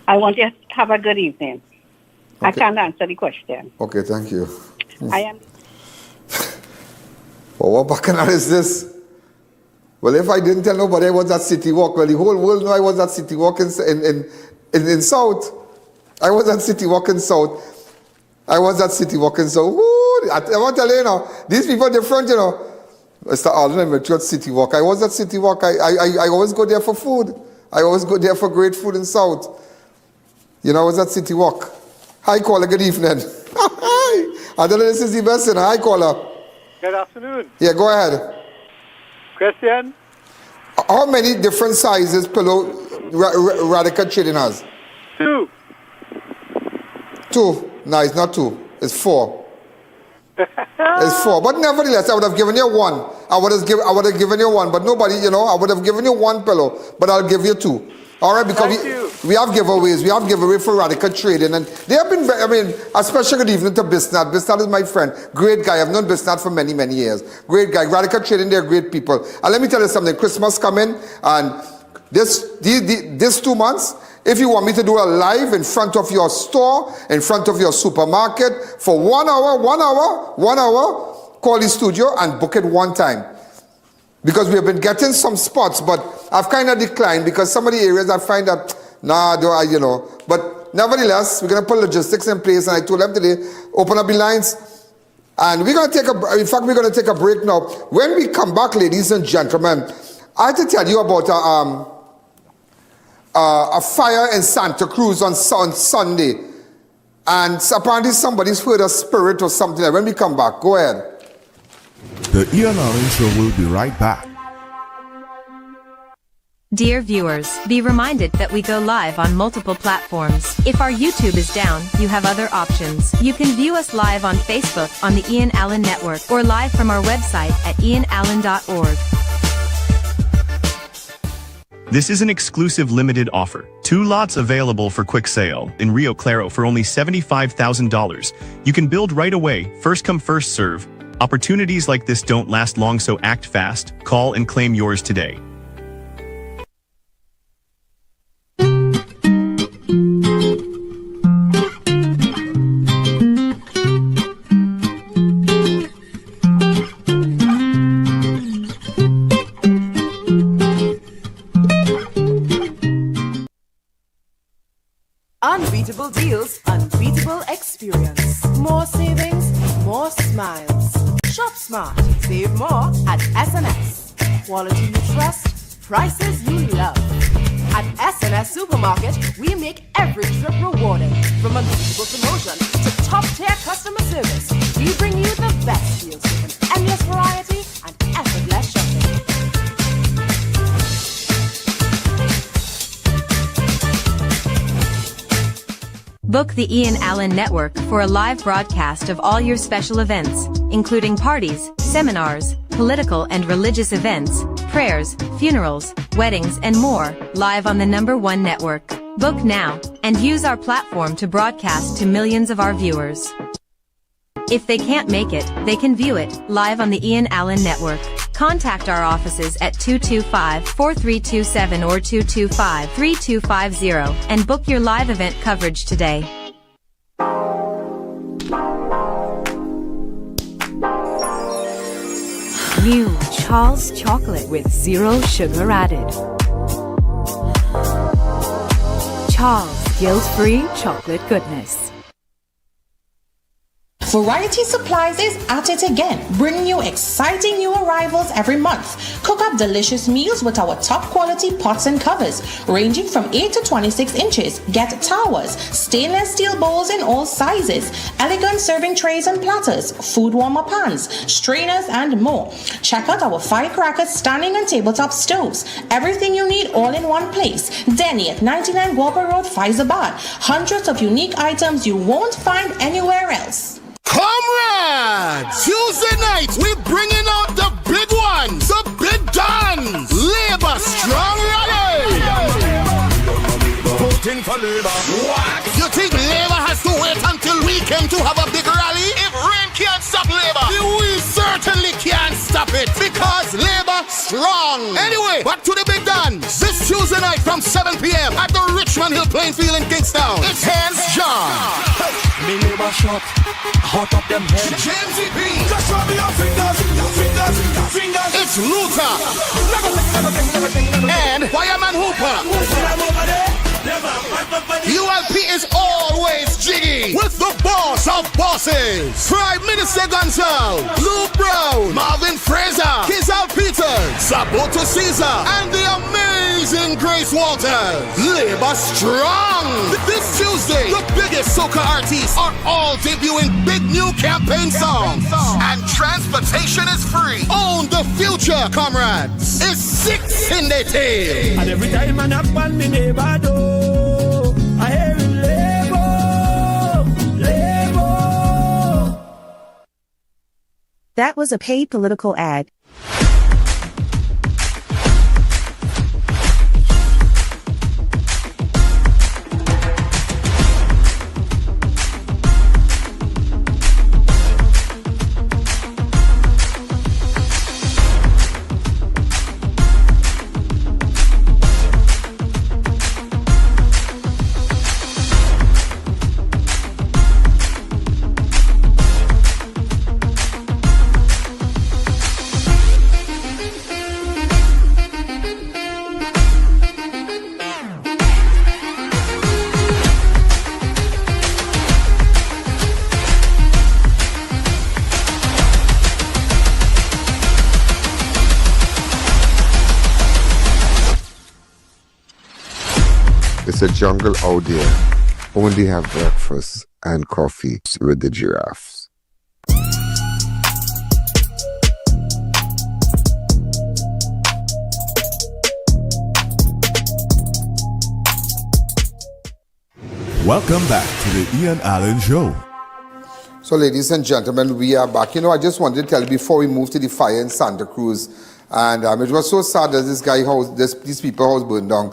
V: I want you to have a good evening. Okay. I can't answer the question.
B: Okay, thank you.
V: I am.
B: Well, what bacchanal is this? Well, if I didn't tell nobody I was at City Walk, well, the whole world knew I was at City Walk in South. I was at City Walk in South. I was at City Walk in South. Woo, I want to tell you, you know, these people different, you know. Mr. Alden, I met you at City Walk. I was at City Walk. I always go there for food. I always go there for great food in South. You know, I was at City Walk. Hi, caller. Good evening. I don't know this is the best, you know. Hi, caller.
W: Good afternoon.
B: Yeah, go ahead.
W: Question?
B: How many different sizes pillow Radical Trading has?
W: 2.
B: 2. No, it's not 2. It's 4. It's 4. But nevertheless, I would have given you 1. I would have given you 1, but nobody, you know, I would have given you 1 pillow, but I'll give you 2. All right, because we have giveaways. We have giveaway for Radical Trading, and they have been, I mean, a special good evening to Bisnat. Bisnat is my friend. Great guy. I've known Bisnat for many, many years. Great guy. Radical Trading, they're great people. And let me tell you something. Christmas coming, and this 2 months, if you want me to do a live in front of your store, in front of your supermarket, for 1 hour, call the studio and book it one time. Because we have been getting some spots, but I've kind of declined because some of the areas I find that, you know. But nevertheless, we're going to put logistics in place, and I told them today, open up the lines. And we're going to take a break now. When we come back, ladies and gentlemen, I have to tell you about a fire in Santa Cruz on Sunday. And apparently somebody's heard a spirit or something. Like when we come back, go ahead.
C: The I.A.N show will be right back.
S: Dear viewers, be reminded that we go live on multiple platforms. If our YouTube is down, you have other options. You can view us live on Facebook on the I.A.N Network or live from our website at ianalleyne.org.
Q: This is an exclusive limited offer. 2 lots available for quick sale in Rio Claro for only $75,000. You can build right away, first come first serve. Opportunities like this don't last long, so act fast. Call and claim yours today.
A: Unbeatable deals, unbeatable experience. More savings, more smiles. Shop smart, save more at S&S. Quality you trust, prices you love. At S&S Supermarket, we make every trip rewarding. From unbeatable promotion to top-tier customer service, we bring you the best deals with an endless variety and effortless shopping.
S: Book the I.A.N Network for a live broadcast of all your special events, including parties, seminars, political and religious events, prayers, funerals, weddings, and more, live on the #1 network. Book now, and use our platform to broadcast to millions of our viewers. If they can't make it, they can view it, live on the I.A.N Network. Contact our offices at 225-4327 or 225-3250 and book your live event coverage today.
G: New Charles chocolate with 0 sugar added. Charles guilt-free chocolate goodness.
E: Variety Supplies is at it again, bringing you exciting new arrivals every month. Cook up delicious meals with our top quality pots and covers, ranging from 8 to 26 inches. Get towers, stainless steel bowls in all sizes, elegant serving trays and platters, food warmer pans, strainers, and more. Check out our firecrackers, standing and tabletop stoves. Everything you need all in one place. Denny at 99 Guapa Road, Faizabad. Hundreds of unique items you won't find anywhere else.
I: Comrades! Tuesday night, we're bringing out the big ones, the big guns. Labor Strong Rally. Voting for Labor. What? You think Labor has to wait until weekend to have a big rally? If rain can't stop Labor, we certainly can't stop it, because Labor strong. Anyway, back to the big guns. This Tuesday night from 7 p.m. at the Richmond Hill playing field in Kingstown. It's Hands John.
J: Me Labor shot, hot up them head.
I: Jamesy P.
J: Just rub your fingers.
I: It's Luther. And Fireman Hooper. ULP is always jiggy with the boss of bosses. Prime Minister Gonzal, Luke Brown, Marvin Fraser, Kizal Peters, Saboto Caesar, and the amazing Grace Walters. Labor strong. This Tuesday, the biggest soca artists are all debuting big new campaign songs. And transportation is free. Own the future, comrades. It's 6 in the tail.
J: And every time I knock on me neighbor door, I hear it labor.
K: That was a paid political ad.
M: It's a jungle out there. only have breakfast and coffee with the giraffes.
C: Welcome back to the I.A.N Show.
B: So, ladies and gentlemen, we are back. You know, I just wanted to tell you before we move to the fire in Santa Cruz, and it was so sad that this guy house, these people house burned down.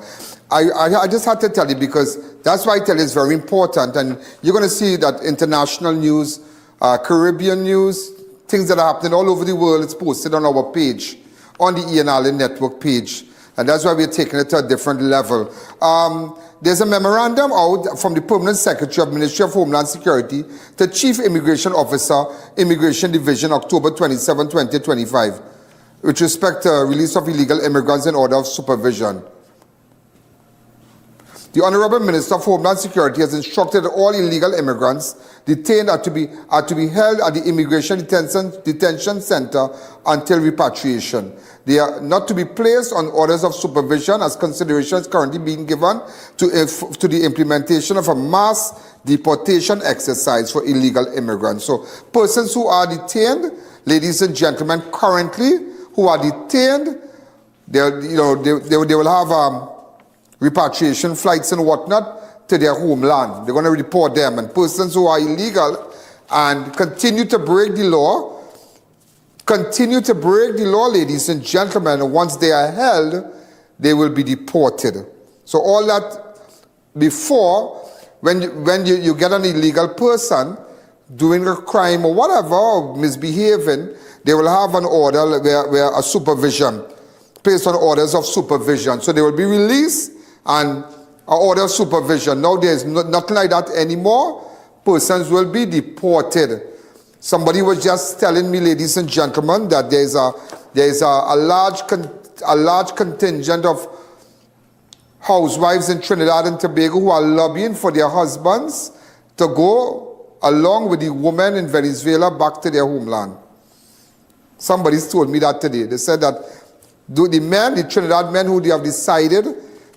B: I just had to tell you because that's why I tell you it's very important, and you're going to see that international news, Caribbean news, things that are happening all over the world, it's posted on our page, on the I.A.N network page, and that's why we're taking it to a different level. There's a memorandum out from the Permanent Secretary of Ministry of Homeland Security to Chief Immigration Officer, Immigration Division, October 27, 2025, with respect to release of illegal immigrants in order of supervision. The Honorable Minister of Homeland Security has instructed all illegal immigrants detained are to be held at the Immigration Detention Center until repatriation. They are not to be placed on orders of supervision as consideration is currently being given to the implementation of a mass deportation exercise for illegal immigrants. So persons who are detained, ladies and gentlemen, currently who are detained, they will have repatriation flights and whatnot to their homeland. They're going to report them. And persons who are illegal and continue to break the law, ladies and gentlemen, and once they are held, they will be deported. So all that before, when you get an illegal person doing a crime or whatever, or misbehaving, they will have an order where a supervision, placed on orders of supervision. So they will be released and an order of supervision. Now there's nothing like that anymore. Persons will be deported. Somebody was just telling me, ladies and gentlemen, that there's a large contingent of housewives in Trinidad and Tobago who are lobbying for their husbands to go along with the women in Venezuela back to their homeland. Somebody's told me that today. They said that the Trinidad men who they have decided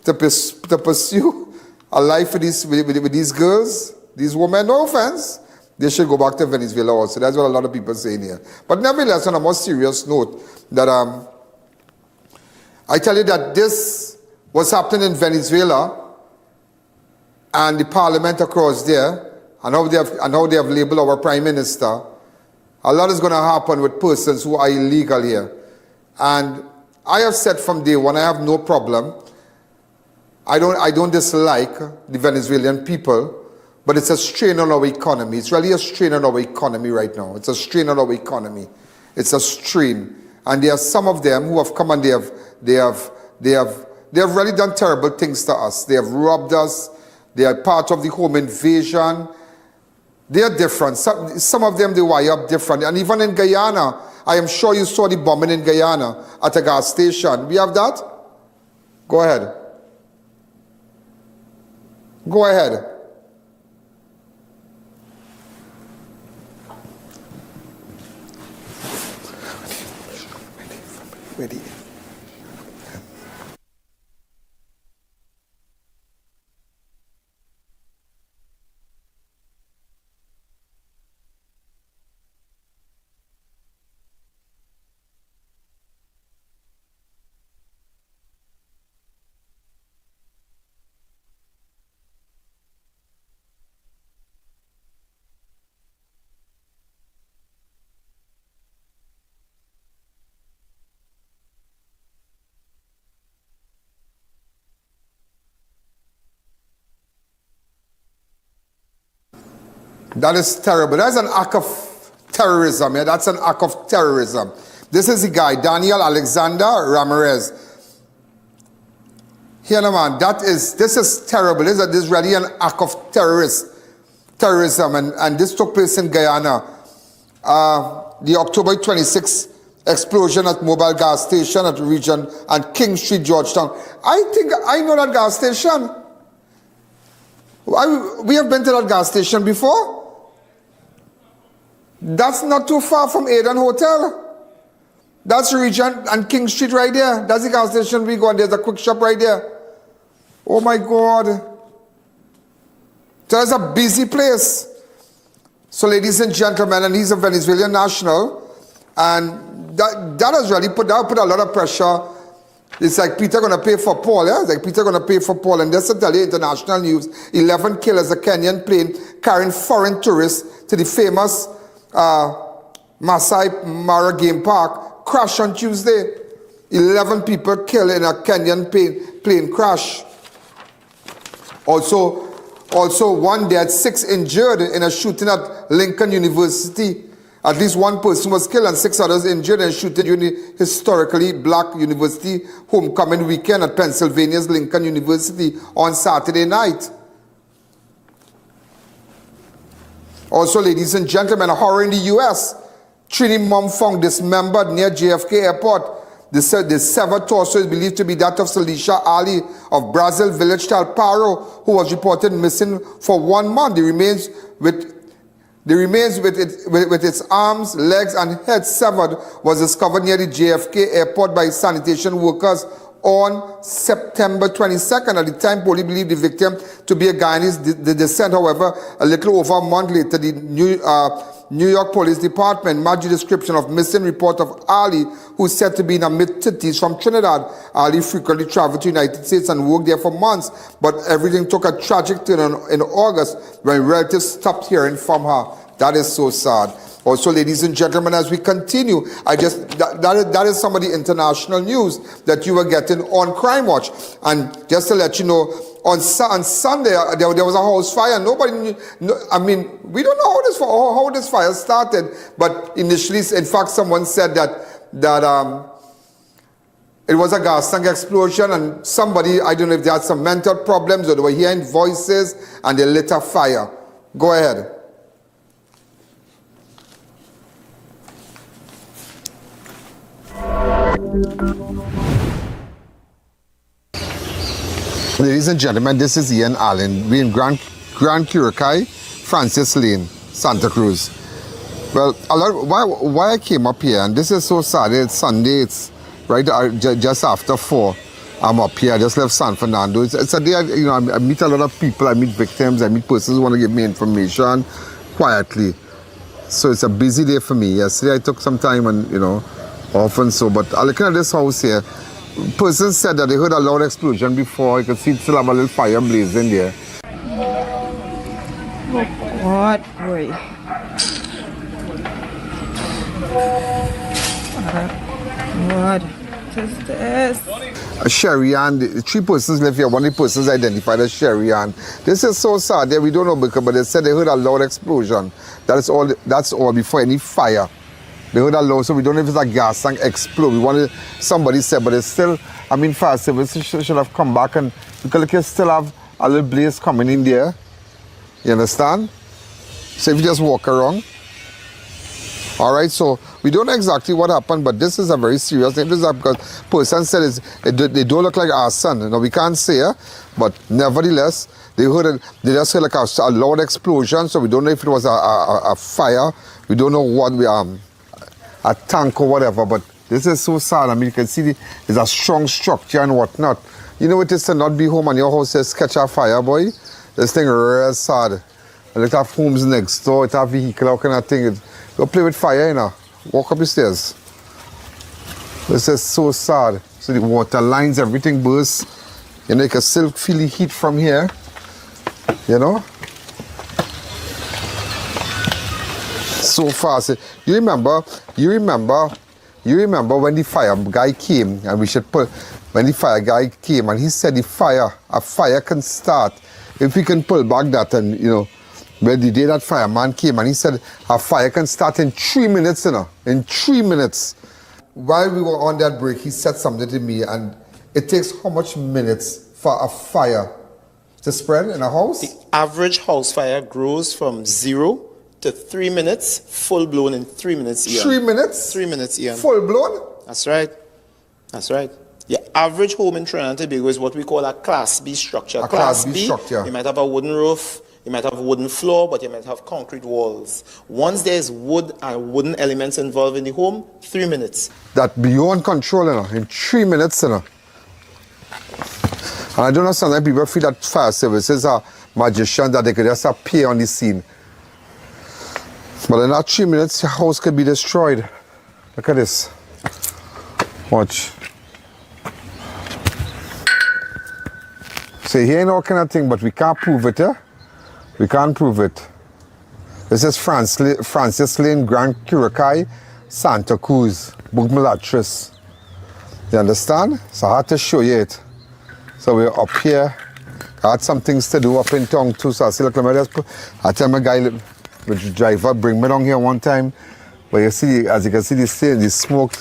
B: to pursue a life with these girls, these women, no offense, they should go back to Venezuela also. That's what a lot of people are saying here. But nevertheless, on a more serious note, that I tell you that this was happening in Venezuela and the parliament across there, and how they have labeled our prime minister. A lot is going to happen with persons who are illegal here. And I have said from day one, I have no problem. I don't dislike the Venezuelan people, but it's a strain on our economy. It's really a strain on our economy right now. It's a strain on our economy. It's a strain. And there are some of them who have come and they have really done terrible things to us. They have robbed us. They are part of the home invasion. They are different. Some of them, they wire up different. And even in Guyana, I am sure you saw the bombing in Guyana at a gas station. We have that? Go ahead. Go ahead. Ready. That is terrible. That's an act of terrorism. Yeah? That's an act of terrorism. This is the guy, Daniel Alexander Ramirez. Here, no man, this is terrible. This is really an act of terrorism. And this took place in Guyana. The October 26th explosion at Mobile gas station at the region and King Street, Georgetown. I think I know that gas station. We have been to that gas station before. That's not too far from I.A.N Hotel. That's Regent and King Street right there. That's the gas station we go and there's a quick shop right there. Oh my God. So it's a busy place. So ladies and gentlemen, and he's a Venezuelan national, and that has really put a lot of pressure. It's like Peter going to pay for Paul, yeah? It's like Peter going to pay for Paul. And just to tell you, international news, 11 killed as a Kenyan plane carrying foreign tourists to the famous Masai Mara Game Park crashed on Tuesday. 11 people killed in a Kenyan plane crash. Also, 1 dead, 6 injured in a shooting at Lincoln University. At least 1 person was killed and 6 others injured in a shooting during the historically black university homecoming weekend at Pennsylvania's Lincoln University on Saturday night. Also, ladies and gentlemen, a horror in the U.S. Trinity mom found dismembered near JFK Airport. The severed torso is believed to be that of Celicia Ali of Brazil village Talparo, who was reported missing for 1 month. The remains with its arms, legs, and head severed was discovered near the JFK Airport by sanitation workers on September 22nd. At the time, police believed the victim to be a Guyanese. The descent, however, a little over a month later, the New York Police Department matched the description of missing report of Ali, who is said to be in her mid-30s from Trinidad. Ali frequently traveled to the United States and worked there for months, but everything took a tragic turn in August when relatives stopped hearing from her. That is so sad. Also, ladies and gentlemen, as we continue, that is some of the international news that you were getting on Crime Watch. And just to let you know, on Sunday, there was a house fire. Nobody knew, we don't know how this fire started, but initially, in fact, someone said that it was a gas tank explosion, and somebody, I don't know if they had some mental problems or they were hearing voices and they lit a fire. Go ahead. Ladies and gentlemen, this is Ianalleyne. We're in Grand Curacao, Francis Lane, Santa Cruz. Well, why I came up here, and this is so sad. It's Sunday. It's right just after 4. I'm up here. I just left San Fernando. It's a day. I meet a lot of people. I meet victims. I meet persons who want to give me information quietly. So it's a busy day for me. Yesterday I took some time and often so. But looking at this house here, person said that they heard a loud explosion before. You could see still have a little fire blazing there.
H: What? Boy. What is this?
B: Sherry-Ann, 3 persons live here. 1 of the persons identified as Sherry-Ann. This is so sad. We don't know because, but they said they heard a loud explosion. That's all before any fire. They heard a loud, so we don't know if it's a gas tank explode. Somebody said, but it's still, fire service should have come back and because you still have a little blaze coming in there. You understand? So if you just walk around. All right, so we don't know exactly what happened, but this is a very serious thing because person said they don't look like arson. We can't say, but nevertheless, they just heard like a loud explosion, so we don't know if it was a fire. We don't know what a tank or whatever, but this is so sad. You can see there's a strong structure and whatnot. You know what it is to not be home and your house says catch a fire, boy? This thing real sad. And it have homes next door, it have vehicle, all kind of thing. Go play with fire, Walk up the stairs. This is so sad. So the water lines, everything bursts. You can still feel the heat from here. So fast. You remember when the fire guy came, and when the fire guy came and he said a fire can start if we can pull back that and when the day that fireman came and he said a fire can start in 3 minutes, in 3 minutes. While we were on that break, he said something to me, and it takes how much minutes for a fire to spread in a house?
L: The average house fire grows from 0 to 3 minutes, full blown in 3 minutes.
B: 3 minutes?
L: 3 minutes, Ian.
B: Full blown?
L: That's right. The average home in Trinidad and Tobago is what we call a Class B structure.
B: A Class B structure.
L: You might have a wooden roof, you might have a wooden floor, but you might have concrete walls. Once there's wood and wooden elements involved in the home, 3 minutes.
B: That beyond control, in 3 minutes, And I don't know, sometimes people feel that fire services are magicians, that they could just appear on the scene. But in that 3 minutes, your house could be destroyed. Look at this. Watch. So here ain't all kind of thing, but we can't prove it, yeah? We can't prove it. This is Francis Lane, Grand Curaçao, Santa Cruz, Bugmalatris. You understand? So I had to show you it. So we're up here. I had some things to do up in town too. So I said, look, I tell my guy, the driver, bring me down here one time. But you see, as you can see, the smoke.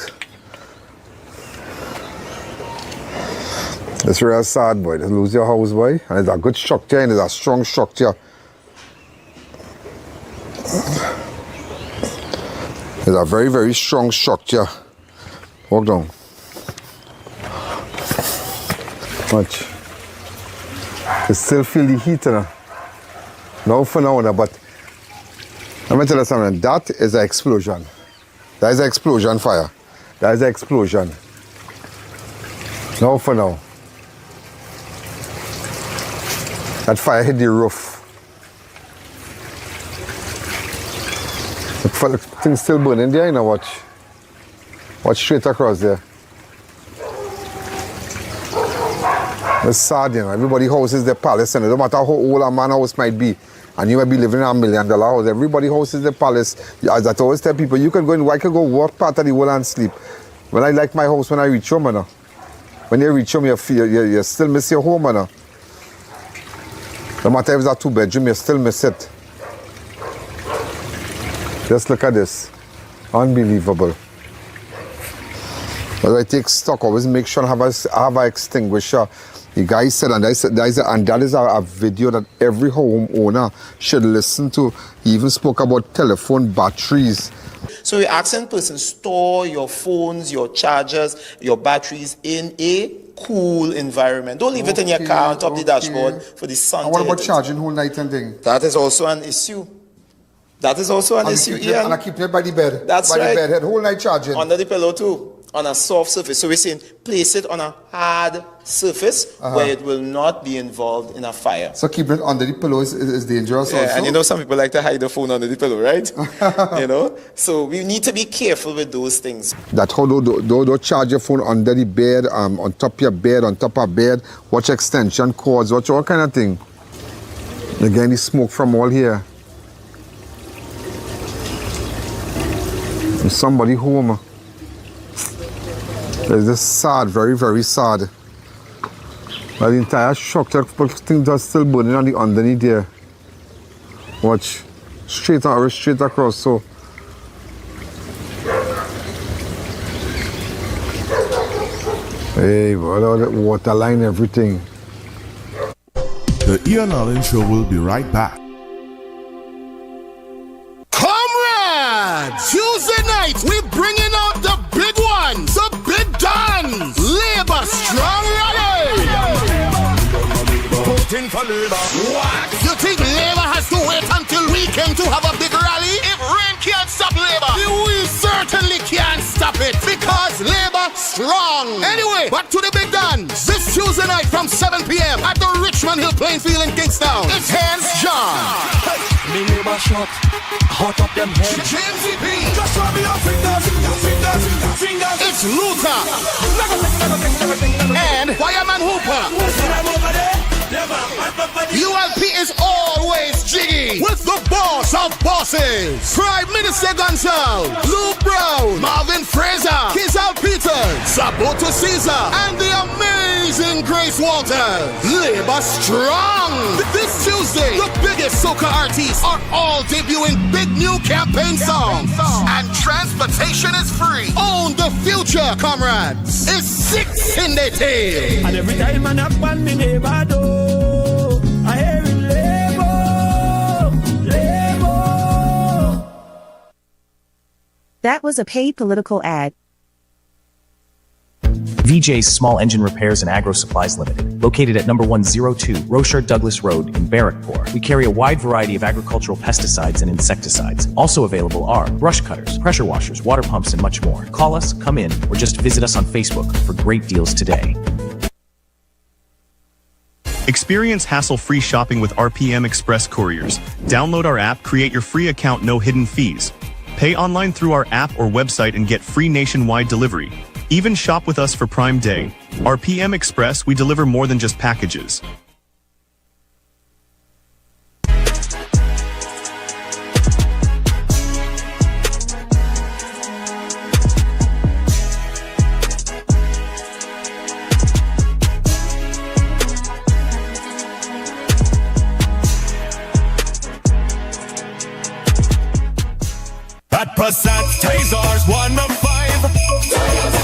B: It's real sad, boy. To lose your house, boy. And it's a good structure and it's a strong structure. It's a very, very strong structure. Walk down. Watch. You still feel the heat, no for now, but let me tell you something. That is an explosion. That is an explosion fire. That is an explosion. No for now. That fire hit the roof. The thing's still burning there, you know, watch. Watch straight across there. It's sad, you know. Everybody's house is their palace, and no matter how old a man's house might be, and you might be living in $1 million house, everybody's house is their palace. As I always tell people, you can go in, I can go walk part of the world and sleep. When I like my house, when I reach home, you know. When you reach home, you still miss your home, you know. No matter if it's a 2-bedroom, you still miss it. Just look at this. Unbelievable. But I take stock, always make sure I have an extinguisher. The guy said, and that is a video that every homeowner should listen to. He even spoke about telephone batteries.
L: So we're asking persons, store your phones, your chargers, your batteries in a cool environment. Don't leave it in your car on top of the dashboard for the sun.
B: And what about charging whole night and thing?
L: That is also an issue. That is also an issue, Ian.
B: And I keep it by the bed.
L: That's right.
B: By the bed, whole night charging.
L: Under the pillow too. On a soft surface. So we're saying place it on a hard surface where it will not be involved in a fire.
B: So keeping it under the pillow is dangerous also?
L: And you know some people like to hide the phone under the pillow, right? You know? So we need to be careful with those things.
B: That how don't charge your phone under the bed, on top of your bed, on top of bed, watch extension cords, watch all kind of thing. Again, the smoke from all here. There's somebody home. It's just sad, very, very sad. But the entire structure, things are still burning on the underneath there. Watch. Straight across, so. Hey, what all that water line, everything.
C: The I.A.N Show will be right back.
I: Comrades! Tuesday night, we're bringing out the big ones, the big guns. Labor strong rally. Voting for Labor. What? You think Labor has to wait until weekend to have a big rally? If rain can't stop Labor, we certainly can't stop it because Labor strong. Anyway, back to the big guns. This Tuesday night from 7 p.m. at the Richmond Hill playing field in Kingstown. It's Hands John.
J: Me Labor shot, hot up them head.
I: JMCP.
J: Just show me your fingers.
I: It's Luther. And Fireman Hooper. ULP is always jiggy with the boss of bosses. Prime Minister Gonzal, Luke Brown, Marvin Fraser, Kizal Peters, Saboto Caesar, and the amazing Grace Walters. Labor strong. This Tuesday, the biggest soca artists are all debuting big new campaign songs. And transportation is free. Own the future, comrades. It's 6 in the tail.
J: And every time I knock on me neighbor door, I hear it labor.
K: That was a paid political ad.
N: VJ's Small Engine Repairs and Agro Supplies Limited, located at number 102 Rocher Douglas Road in Barrackpore. We carry a wide variety of agricultural pesticides and insecticides. Also available are brush cutters, pressure washers, water pumps, and much more. Call us, come in, or just visit us on Facebook for great deals today.
Q: Experience hassle-free shopping with RPM Express couriers. Download our app, create your free account, no hidden fees. Pay online through our app or website and get free nationwide delivery. Even shop with us for Prime Day. RPM Express, we deliver more than just packages.
R: At Persad-Bissessar's 1 of 5. Toyota.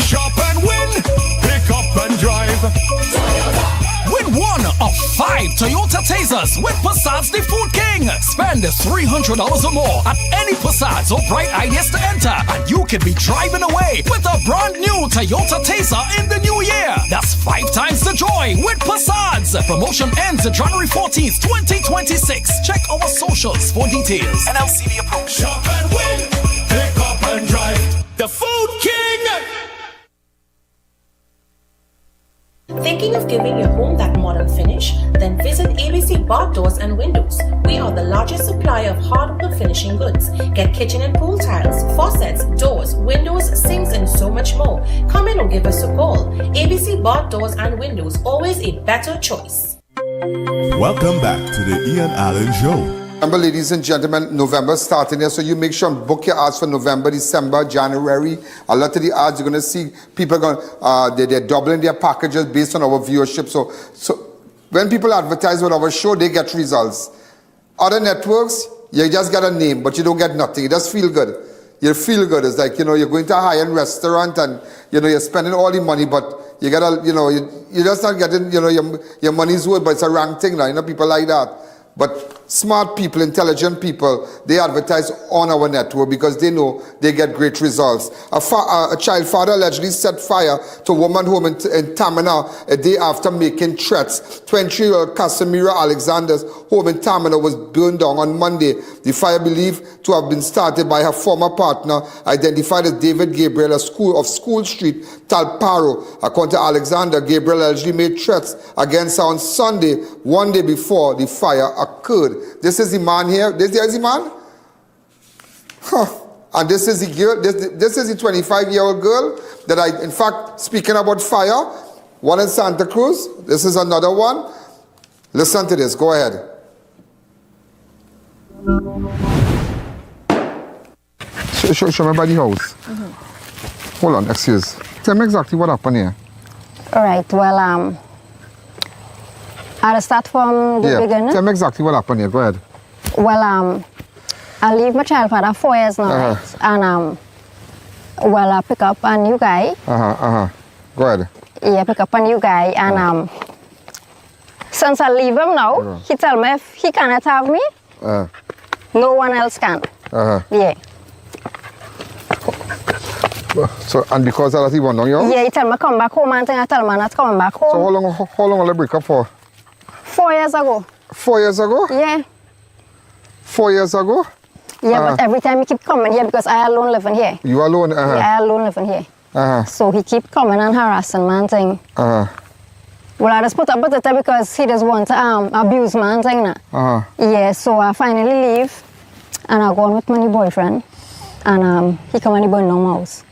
R: Shop and win. Pick up and drive. Toyota. Win 1 of 5 Toyota Tasers with Passad's the Food King. Spend $300 or more at any Passad's or Bright Ideas to enter, and you can be driving away with a brand new Toyota Taser in the new year. That's 5 times the joy with Passad's. Promotion ends January 14th, 2026. Check our socials for details. NLCD approach. Shop and win. Pick up and drive. The Food King.
E: Thinking of giving your home that modern finish? Then visit ABC Bath Doors and Windows. We are the largest supplier of hardwood finishing goods. Get kitchen and pool tiles, faucets, doors, windows, sinks, and so much more. Come in or give us a call. ABC Bath Doors and Windows, always a better choice.
C: Welcome back to the I.A.N Show.
B: Remember, ladies and gentlemen, November starting here, so you make sure and book your ads for November, December, January. A lot of the ads you're going to see, people are going they're doubling their packages based on our viewership. So when people advertise with our show, they get results. Other networks, you just get a name, but you don't get nothing. You just feel good. You feel good. It's like, you're going to a high-end restaurant and, you're spending all the money, but you got to, you're just not getting, your money's worth, but it's a wrong thing now. People like that. But smart people, intelligent people, they advertise on our network because they know they get great results. A child father allegedly set fire to a woman home in Tamina a day after making threats. 20-year-old Casimira Alexander's home in Tamina was burned down on Monday. The fire believed to have been started by her former partner, identified as David Gabriel, of School Street, Talparo. According to Alexander, Gabriel allegedly made threats against her on Sunday, one day before the fire occurred. This is the man here. This is the man. And this is the girl. This is the 25-year-old girl that in fact, speaking about fire, one in Santa Cruz. This is another one. Listen to this. Go ahead. Show me by the house. Hold on, excuse. Tell me exactly what happened here.
O: All right, well, I'll start from the beginning.
B: Tell me exactly what happened here. Go ahead.
O: Well, I leave my child father 4 years now, right? And I pick up a new guy.
B: Go ahead.
O: Yeah, pick up a new guy, and since I leave him now, he tell me if he cannot have me, no one else can. Yeah.
B: So, and because of that, he went down your house?
O: Yeah, he tell me come back home, and I tell me not coming back home.
B: So how long will they break up for?
O: 4 years ago.
B: 4 years ago?
O: Yeah.
B: 4 years ago?
O: Yeah, but every time he keep coming here because I alone living here.
B: You alone?
O: Yeah, I alone living here. So he keep coming and harassing man thing. Well, I just put up with it because he just want to abuse man thing now. Yeah, so I finally leave and I go on with my new boyfriend, and he come and he burn down my house.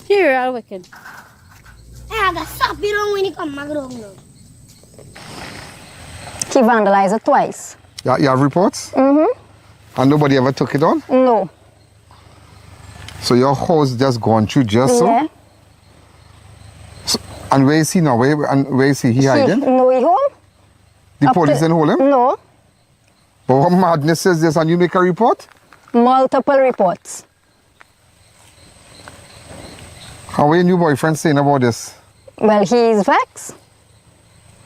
P: Here, I'll wicked. I got stop you don't when you come back home.
O: He vandalized it twice.
B: Yeah, you have reports? And nobody ever took it on?
O: No.
B: So your house just gone through just so?
O: Yeah.
B: So, and where is he now? Where is he? He hiding?
O: No, he home.
B: The police didn't hold him?
O: No.
B: But what madness is this? And you make a report?
O: Multiple reports.
B: How are your new boyfriend saying about this?
O: Well, he's vexed.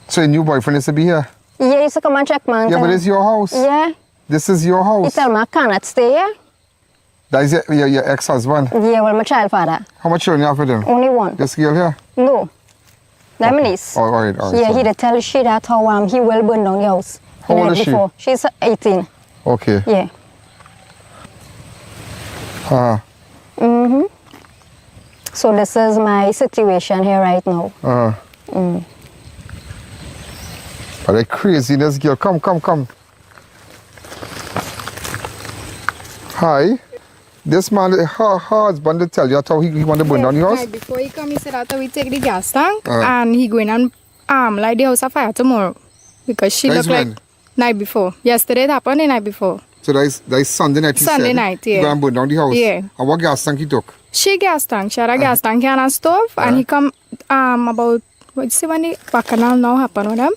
B: So your new boyfriend is to be here?
O: Yeah, he used to come and check man.
B: Yeah, but it's your house.
O: Yeah.
B: This is your house.
O: He tell me I cannot stay here.
B: That is your ex-husband?
O: Yeah, well, my child father.
B: How much children you have with him?
O: Only one.
B: This girl here?
O: No. That my niece.
B: All right.
O: Yeah, he did tell she that how he will burn down the house.
M: How old is she?
O: Before. She's 18.
M: Okay.
O: Yeah. So this is my situation here right now.
M: But that craziness, girl. Come. Hi. This man, her husband, to tell you how he want to burn down the house?
H: Before he come, he said that we take the gas tank and he going and light the house on fire tomorrow. Because she looked like night before. Yesterday it happened the night before.
M: So that is Sunday night, he
H: Sunday
M: said.
H: night, yeah.
M: He go and burn down the house?
H: Yeah.
M: And what gas tank he took?
H: She gas tank. She had a gas tank and a stove. And he come about, what you say when the bacchanal now happen with him?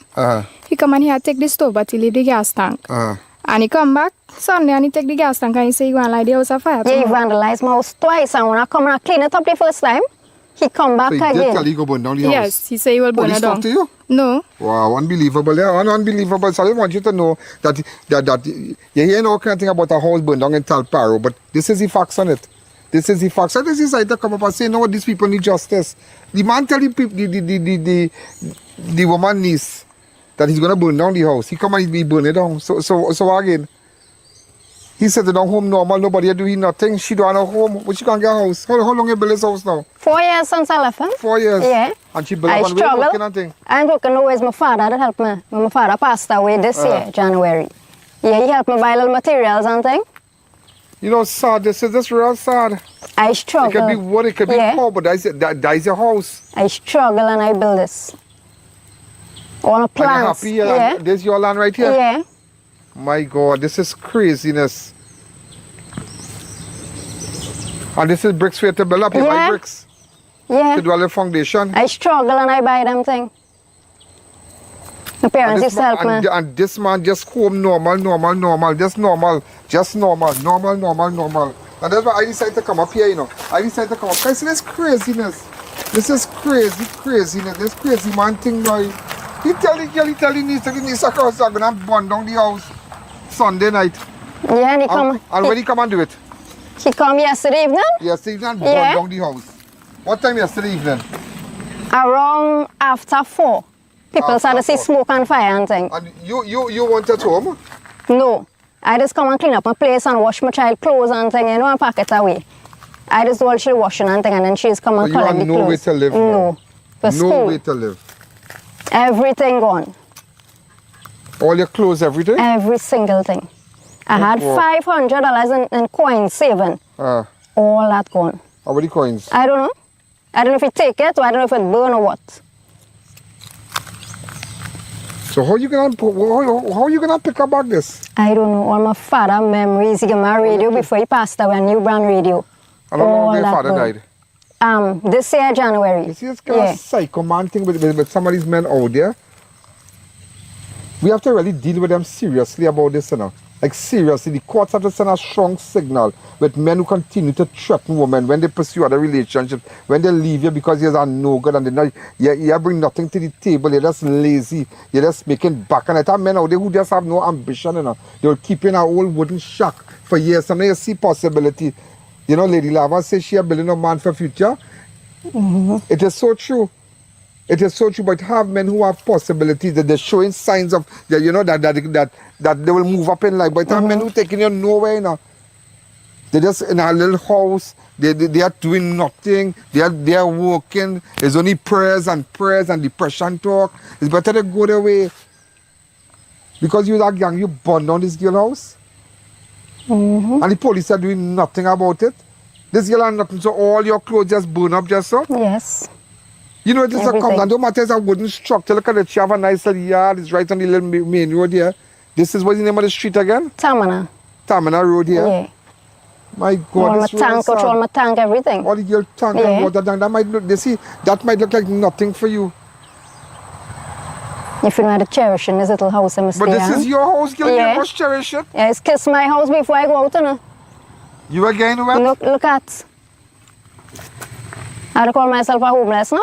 H: He come and he had take the stove but he leave the gas tank. And he come back Sunday and he take the gas tank and he say he go and light the house on fire.
O: Yeah, he vandalized my house twice and when I come and I clean it up the first time, he come back
M: so
O: again.
M: He did tell you go burn down the house?
H: Yes, he say he will burn it down.
M: To you?
H: No.
M: Wow, unbelievable. Yeah, unbelievable. So I want you to know that you're hearing all kind of thing about a house burned down in Talparo, but this is the facts on it. This is the facts. So this is like to come up and say, no, these people need justice. The man tell the woman niece that he's going to burn down the house. He come and he burn it down. So again, he said they don't home normal, nobody doing nothing. She don't have a home, but she can't get a house. How long you build this house now?
O: 4 years since I left him.
M: 4 years?
O: Yeah.
M: And she built up and working and thing?
O: I'm working always. My father that helped me. My father passed away this year, January. Yeah, he helped me buy little materials and thing.
M: You know, sad, this is real sad.
O: I struggle.
M: It could be wood, it could be poor, but that is your house.
O: I struggle and I build this. All the plants.
M: Are you happy? This is your land right here?
O: Yeah.
M: My God, this is craziness. And this is bricks for you to build up. You buy bricks?
O: Yeah.
M: To do all the foundation?
O: I struggle and I buy them thing. My parents used to help me.
M: And this man just home normal. Just normal. And that's why I decided to come up here, you know. I decided to come up. I said, this craziness. This is craziness. This crazy man thing, boy. He tell the niece across I'm going to burn down the house Sunday night.
O: Yeah, and he come.
M: And when he come and do it?
O: He come yesterday evening.
M: Yesterday evening and burn down the house. What time yesterday evening?
O: Around after 4. People started to see smoke and fire and thing.
M: And you want at home?
O: No. I just come and clean up my place and wash my child clothes and thing, you know, and pack it away. I just do all she washing and thing, and then she's come and collect the clothes.
M: You have no way to live
O: No. For school.
M: No way to live.
O: Everything gone.
M: All your clothes, everything?
O: Every single thing. I had $500 in coins saving. All that gone.
M: How many coins?
O: I don't know. I don't know if it take it or I don't know if it burn or what.
M: So how you gonna pick up back this?
O: I don't know. All my father memories. He got my radio before he passed away, a new brand radio.
M: How long ago your father died?
O: This year, January.
M: You see this kind of psycho man thing with some of these men out there? We have to really deal with them seriously about this, you know. Like seriously, the courts have to send a strong signal with men who continue to threaten women when they pursue other relationships, when they leave you because you're no good and they not, you bring nothing to the table, you're just lazy, you're just making back. And I have men out there who just have no ambition, you know. They'll keep in a old wooden shack for years. And now you see possibility. You know, Lady Lava says she a building a man for future. It is so true. It is so true, but have men who have possibilities that they're showing signs of that, you know, that they will move up in life. But have men who taking you nowhere, you know. They're just in a little house. They are doing nothing. They are working. There's only prayers and depression talk. It's better to go their way. Because you that gang, you burn down this girl house. And the police are doing nothing about it. This girl has nothing, so all your clothes just burn up just so?
O: Yes.
M: You know, this is a command. No matter it's a wooden structure. Look at it. She have a nice little yard. It's right on the little main road here. This is what's the name of the street again?
O: Tamana.
M: Tamana Road here.
O: Yeah.
M: My God,
O: all my tank, control my tank, everything.
M: All the girl tank and water tank. That might look. They see that might look like nothing for you.
O: If you know how to cherish in this little house, I'm
M: But this is your house, girl. You must cherish it.
O: Yeah, it's kiss my house before I go out, you know.
M: You again, what?
O: Look at. I call myself a homeless now.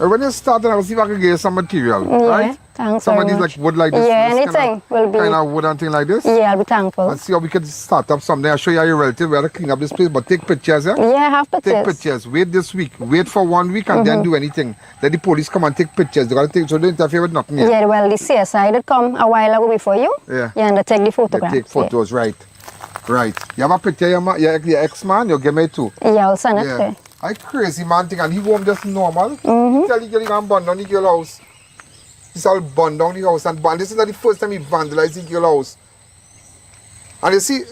M: When you start, I'll see if I can get you some material, right?
O: Thanks
M: some
O: very
M: of these
O: much.
M: like wood like this.
O: Yeah,
M: this
O: anything will be.
M: Kind of wood and thing like this.
O: Yeah, I'll be thankful.
M: And see how we can start up something. I'll show you your relative. We have to clean up this place, but take pictures, yeah?
O: Yeah, I have pictures.
M: Take pictures. Wait this week. Wait for 1 week and then do anything. Let the police come and take pictures. They gotta take, so they don't interfere with nothing.
O: Yeah, well, the CSI did come a while ago before you.
M: Yeah.
O: Yeah, and they take the photographs.
M: They take photos, right. Right. You have a picture of your ex-man, you give me too.
O: Yeah, I'll send it to you.
M: I crazy man thing, and he home just normal. Tell the girl he can burn down the girl house. He's all burn down the house and burn. This is not the first time he vandalized the girl house. And you see,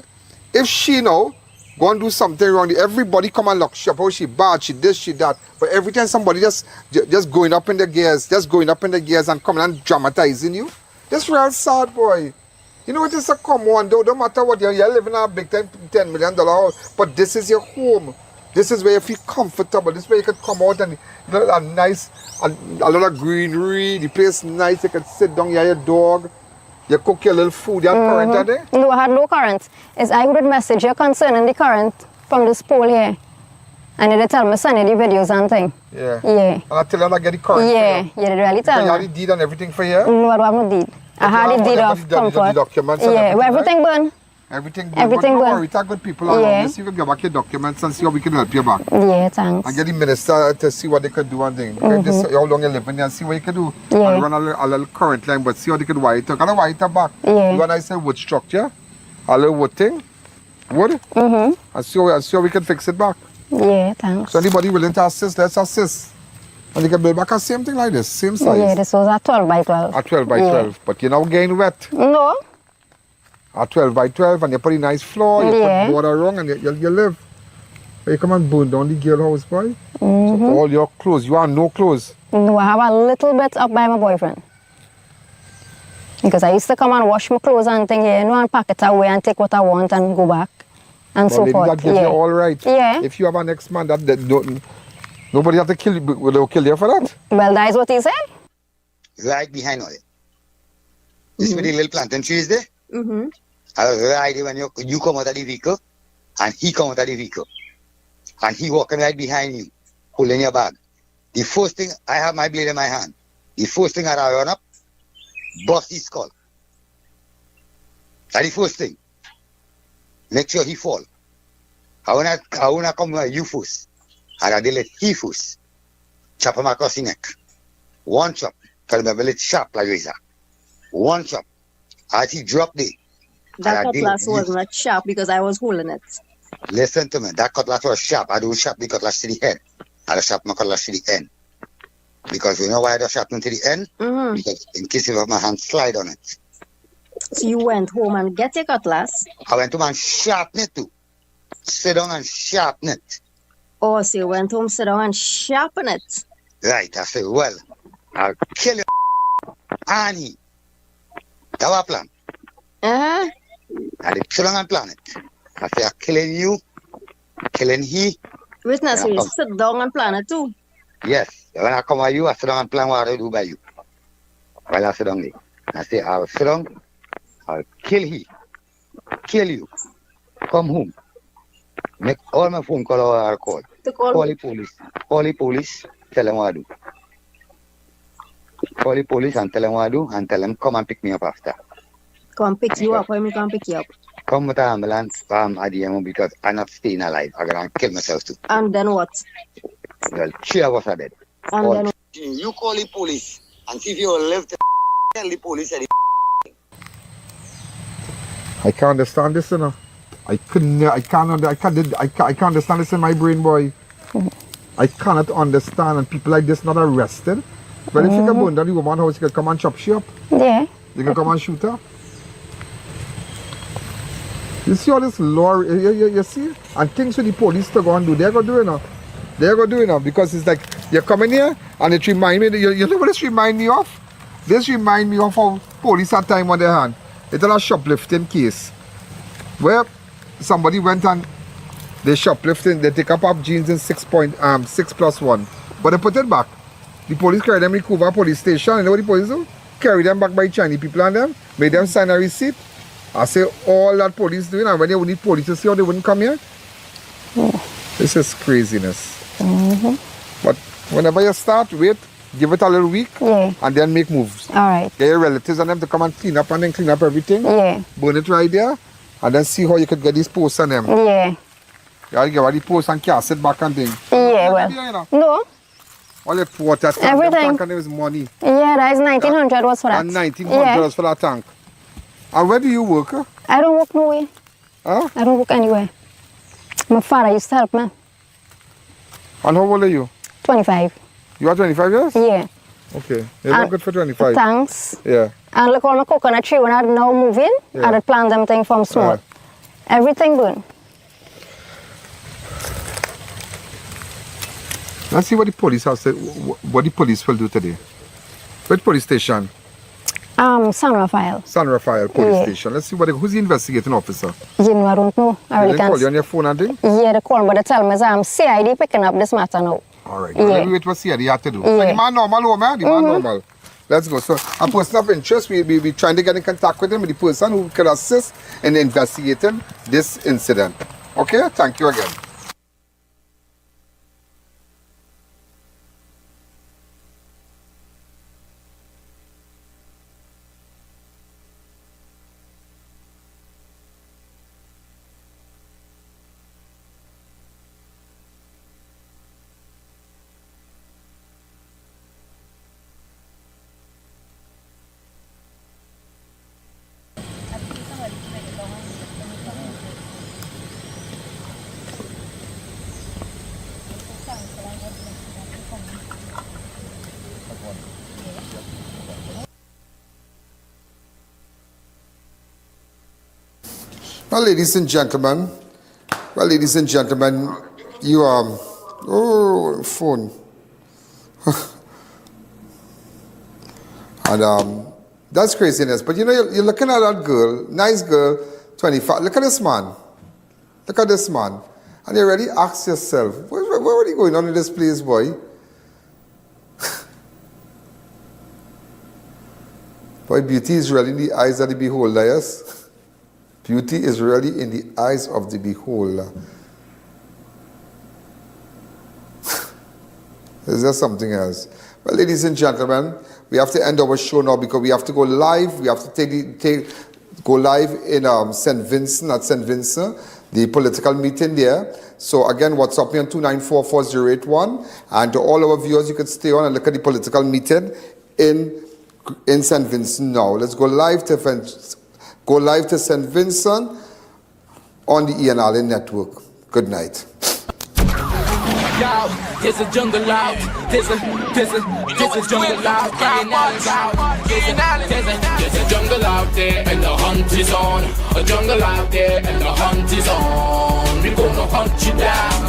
M: if she now go and do something wrong, everybody come and lock she up. Oh, she bad, she this, she that. But every time somebody just going up in the gears, and coming and dramatizing you, that's real sad, boy. You know what is a come on, don't matter what you're living in a big $10 million house, but this is your home. This is where you feel comfortable. This is where you can come out and a nice, a lot of greenery. The place nice. You can sit down, you have your dog. You cook your little food. You have current are there?
O: No, I had no current. I would message you concerning the current from this pole here. And they tell me send you the videos and thing.
M: Yeah.
O: Yeah.
M: And I tell you I get the current.
O: Yeah, yeah, they really tell me.
M: You have the deed and everything for you?
O: No, I don't have no deed. I had the deed of comfort. Yeah, well, everything burn.
M: Everything
O: burn. Everything
M: burn.
O: burn.
M: Don't worry, talk good people around.
O: Yeah.
M: You see if you get back your documents and see how we can help you back.
O: Yeah, thanks.
M: And get the minister to see what they could do and things. How long you live in there and see what you can do.
O: Yeah.
M: And run a little current line, but see how they could wire it up. Can I wire it up back?
O: Yeah.
M: You want I say wood structure? A little wood thing? Wood? And see how we can fix it back.
O: Yeah, thanks.
M: So anybody willing to assist, let's assist. And you can build back a same thing like this, same size.
O: Yeah, this was a 12 by 12.
M: A 12 by 12. But you're now getting wet.
O: No.
M: A 12 by 12 and you put a nice floor, you put water around and you live. You come and burn down the girl house, boy. So all your clothes, you have no clothes.
O: No, I have a little bit up by my boyfriend. Because I used to come and wash my clothes and thing here, and pack it away and take what I want and go back. And so forth.
M: That gives you all right.
O: Yeah.
M: If you have an ex-man, that don't, nobody have to kill you, will they kill you for that?
O: Well, that is what he said.
D: Right behind all it. This is where the little plantain tree is there. I'll ride it when you come out of the vehicle and he come out of the vehicle. And he walking right behind you, holding your bag. The first thing, I have my blade in my hand. The first thing I run up, bust his skull. That's the first thing. Make sure he fall. I wanna come with you first. And I let he first. Chop him across the neck. One chop. Tell him a little sharp like razor. One chop. As he dropped it.
F: That cutlass was not sharp because I was holding it.
D: Listen to me. That cutlass was sharp. I don't sharp the cutlass to the head. I sharp my cutlass to the end. Because you know why I don't sharpen to the end? Because in case if my hand slide on it.
F: So you went home and get your cutlass?
D: I went home and sharpen it too. Sit down and sharpen it.
F: Oh, so you went home, sit down and sharpen it?
D: Right. I said, well, I'll kill you. Annie. That was a plan. I did sit down and plan it. I said, I'm killing you, killing he.
F: Witness, you sit down and plan it too?
D: Yes. When I come with you, I sit down and plan what I do by you. While I sit down there. I say, I'll sit down, I'll kill he, kill you, come home. Make all my phone call or I'll call. Call the police. Call the police, tell them what I do. Call the police and tell them what I do and tell them come and pick me up after.
F: Come pick you up, when me come pick you up?
D: Come with the ambulance at the MO because I'm not staying alive. I'm going to kill myself too.
F: And then what?
D: Well, 3 of us are dead.
F: And then
D: you call the police and see if you live to tell the police that
M: I can't understand this, you know. I can't understand this in my brain, boy. I cannot understand, and people like this not arrested. But if you can burn down the woman's house, you can come and chop she up.
O: Yeah.
M: You can come and shoot her. You see all this law, you see? And things with the police to go and do, they're going to do it now. They're going to do it now because it's like, you come in here and it remind me, you know what this remind me of? This remind me of how police had time on their hand. It's a shoplifting case where somebody went and they shoplifting, they take up jeans in 6+1, but they put it back. The police carry them to Cuba police station, and you know what the police do? Carry them back by Chinese people and them, made them sign a receipt. I say all that police doing, and when they would need police to see how they wouldn't come here. This is craziness. But whenever you start, wait Give it a little week.
O: Yeah.
M: And then make moves.
O: All right.
M: Get your relatives and them to come and clean up and then clean up everything.
O: Yeah.
M: Burn it right there. And then see how you could get these posts on them.
O: Yeah.
M: You get all the posts and cast it back and thing.
O: Yeah, well. No.
M: All the water tank.
O: Everything.
M: Tank and there is money.
O: Yeah, that is 1900 was for that.
M: And 1900 was for that tank. And where do you work?
O: I don't work nowhere.
M: Huh?
O: I don't work anywhere. My father used to help me.
M: And how old are you?
O: 25.
M: You are 25 years?
O: Yeah.
M: Okay. You look good for 25.
O: Thanks.
M: Yeah.
O: And look all my coconut tree when I now move in, I had plant them thing from small. Everything burn.
M: Let's see what the police have said, what the police will do today. Which police station?
O: San Rafael.
M: San Rafael police station. Let's see who's the investigating officer?
O: You know, I don't know. I really
M: they
O: can't.
M: Call you on your phone and thing?
O: Yeah, they call me, but they tell me that CID picking up this matter now.
M: All right.
O: Yeah.
M: Let me wait what CID have to do.
O: Yeah.
M: So the man normal, man. The man normal. Let's go. So a person of interest, we trying to get in contact with him, with the person who can assist in investigating this incident. Okay? Thank you again. Well, ladies and gentlemen, you oh, phone. And that's craziness. But you know, you're looking at that girl, nice girl, 25. Look at this man. Look at this man. And you already ask yourself, what are you going on in this place, boy? Boy, beauty is really in the eyes of the beholder, yes? Beauty is really in the eyes of the beholder. Is there something else? Well, ladies and gentlemen, we have to end our show now because we have to go live. We have to go live in St. Vincent, at St. Vincent, the political meeting there. So again, WhatsApp me on 2944081. And to all our viewers, you could stay on and look at the political meeting in St. Vincent now. Let's go live to St. Vincent on the I.A.N network. Good night.
J: Yo, there's a jungle out. There's a jungle out. There's a jungle out there and the hunt is on. A jungle out there and the hunt is on. We gonna hunt you down.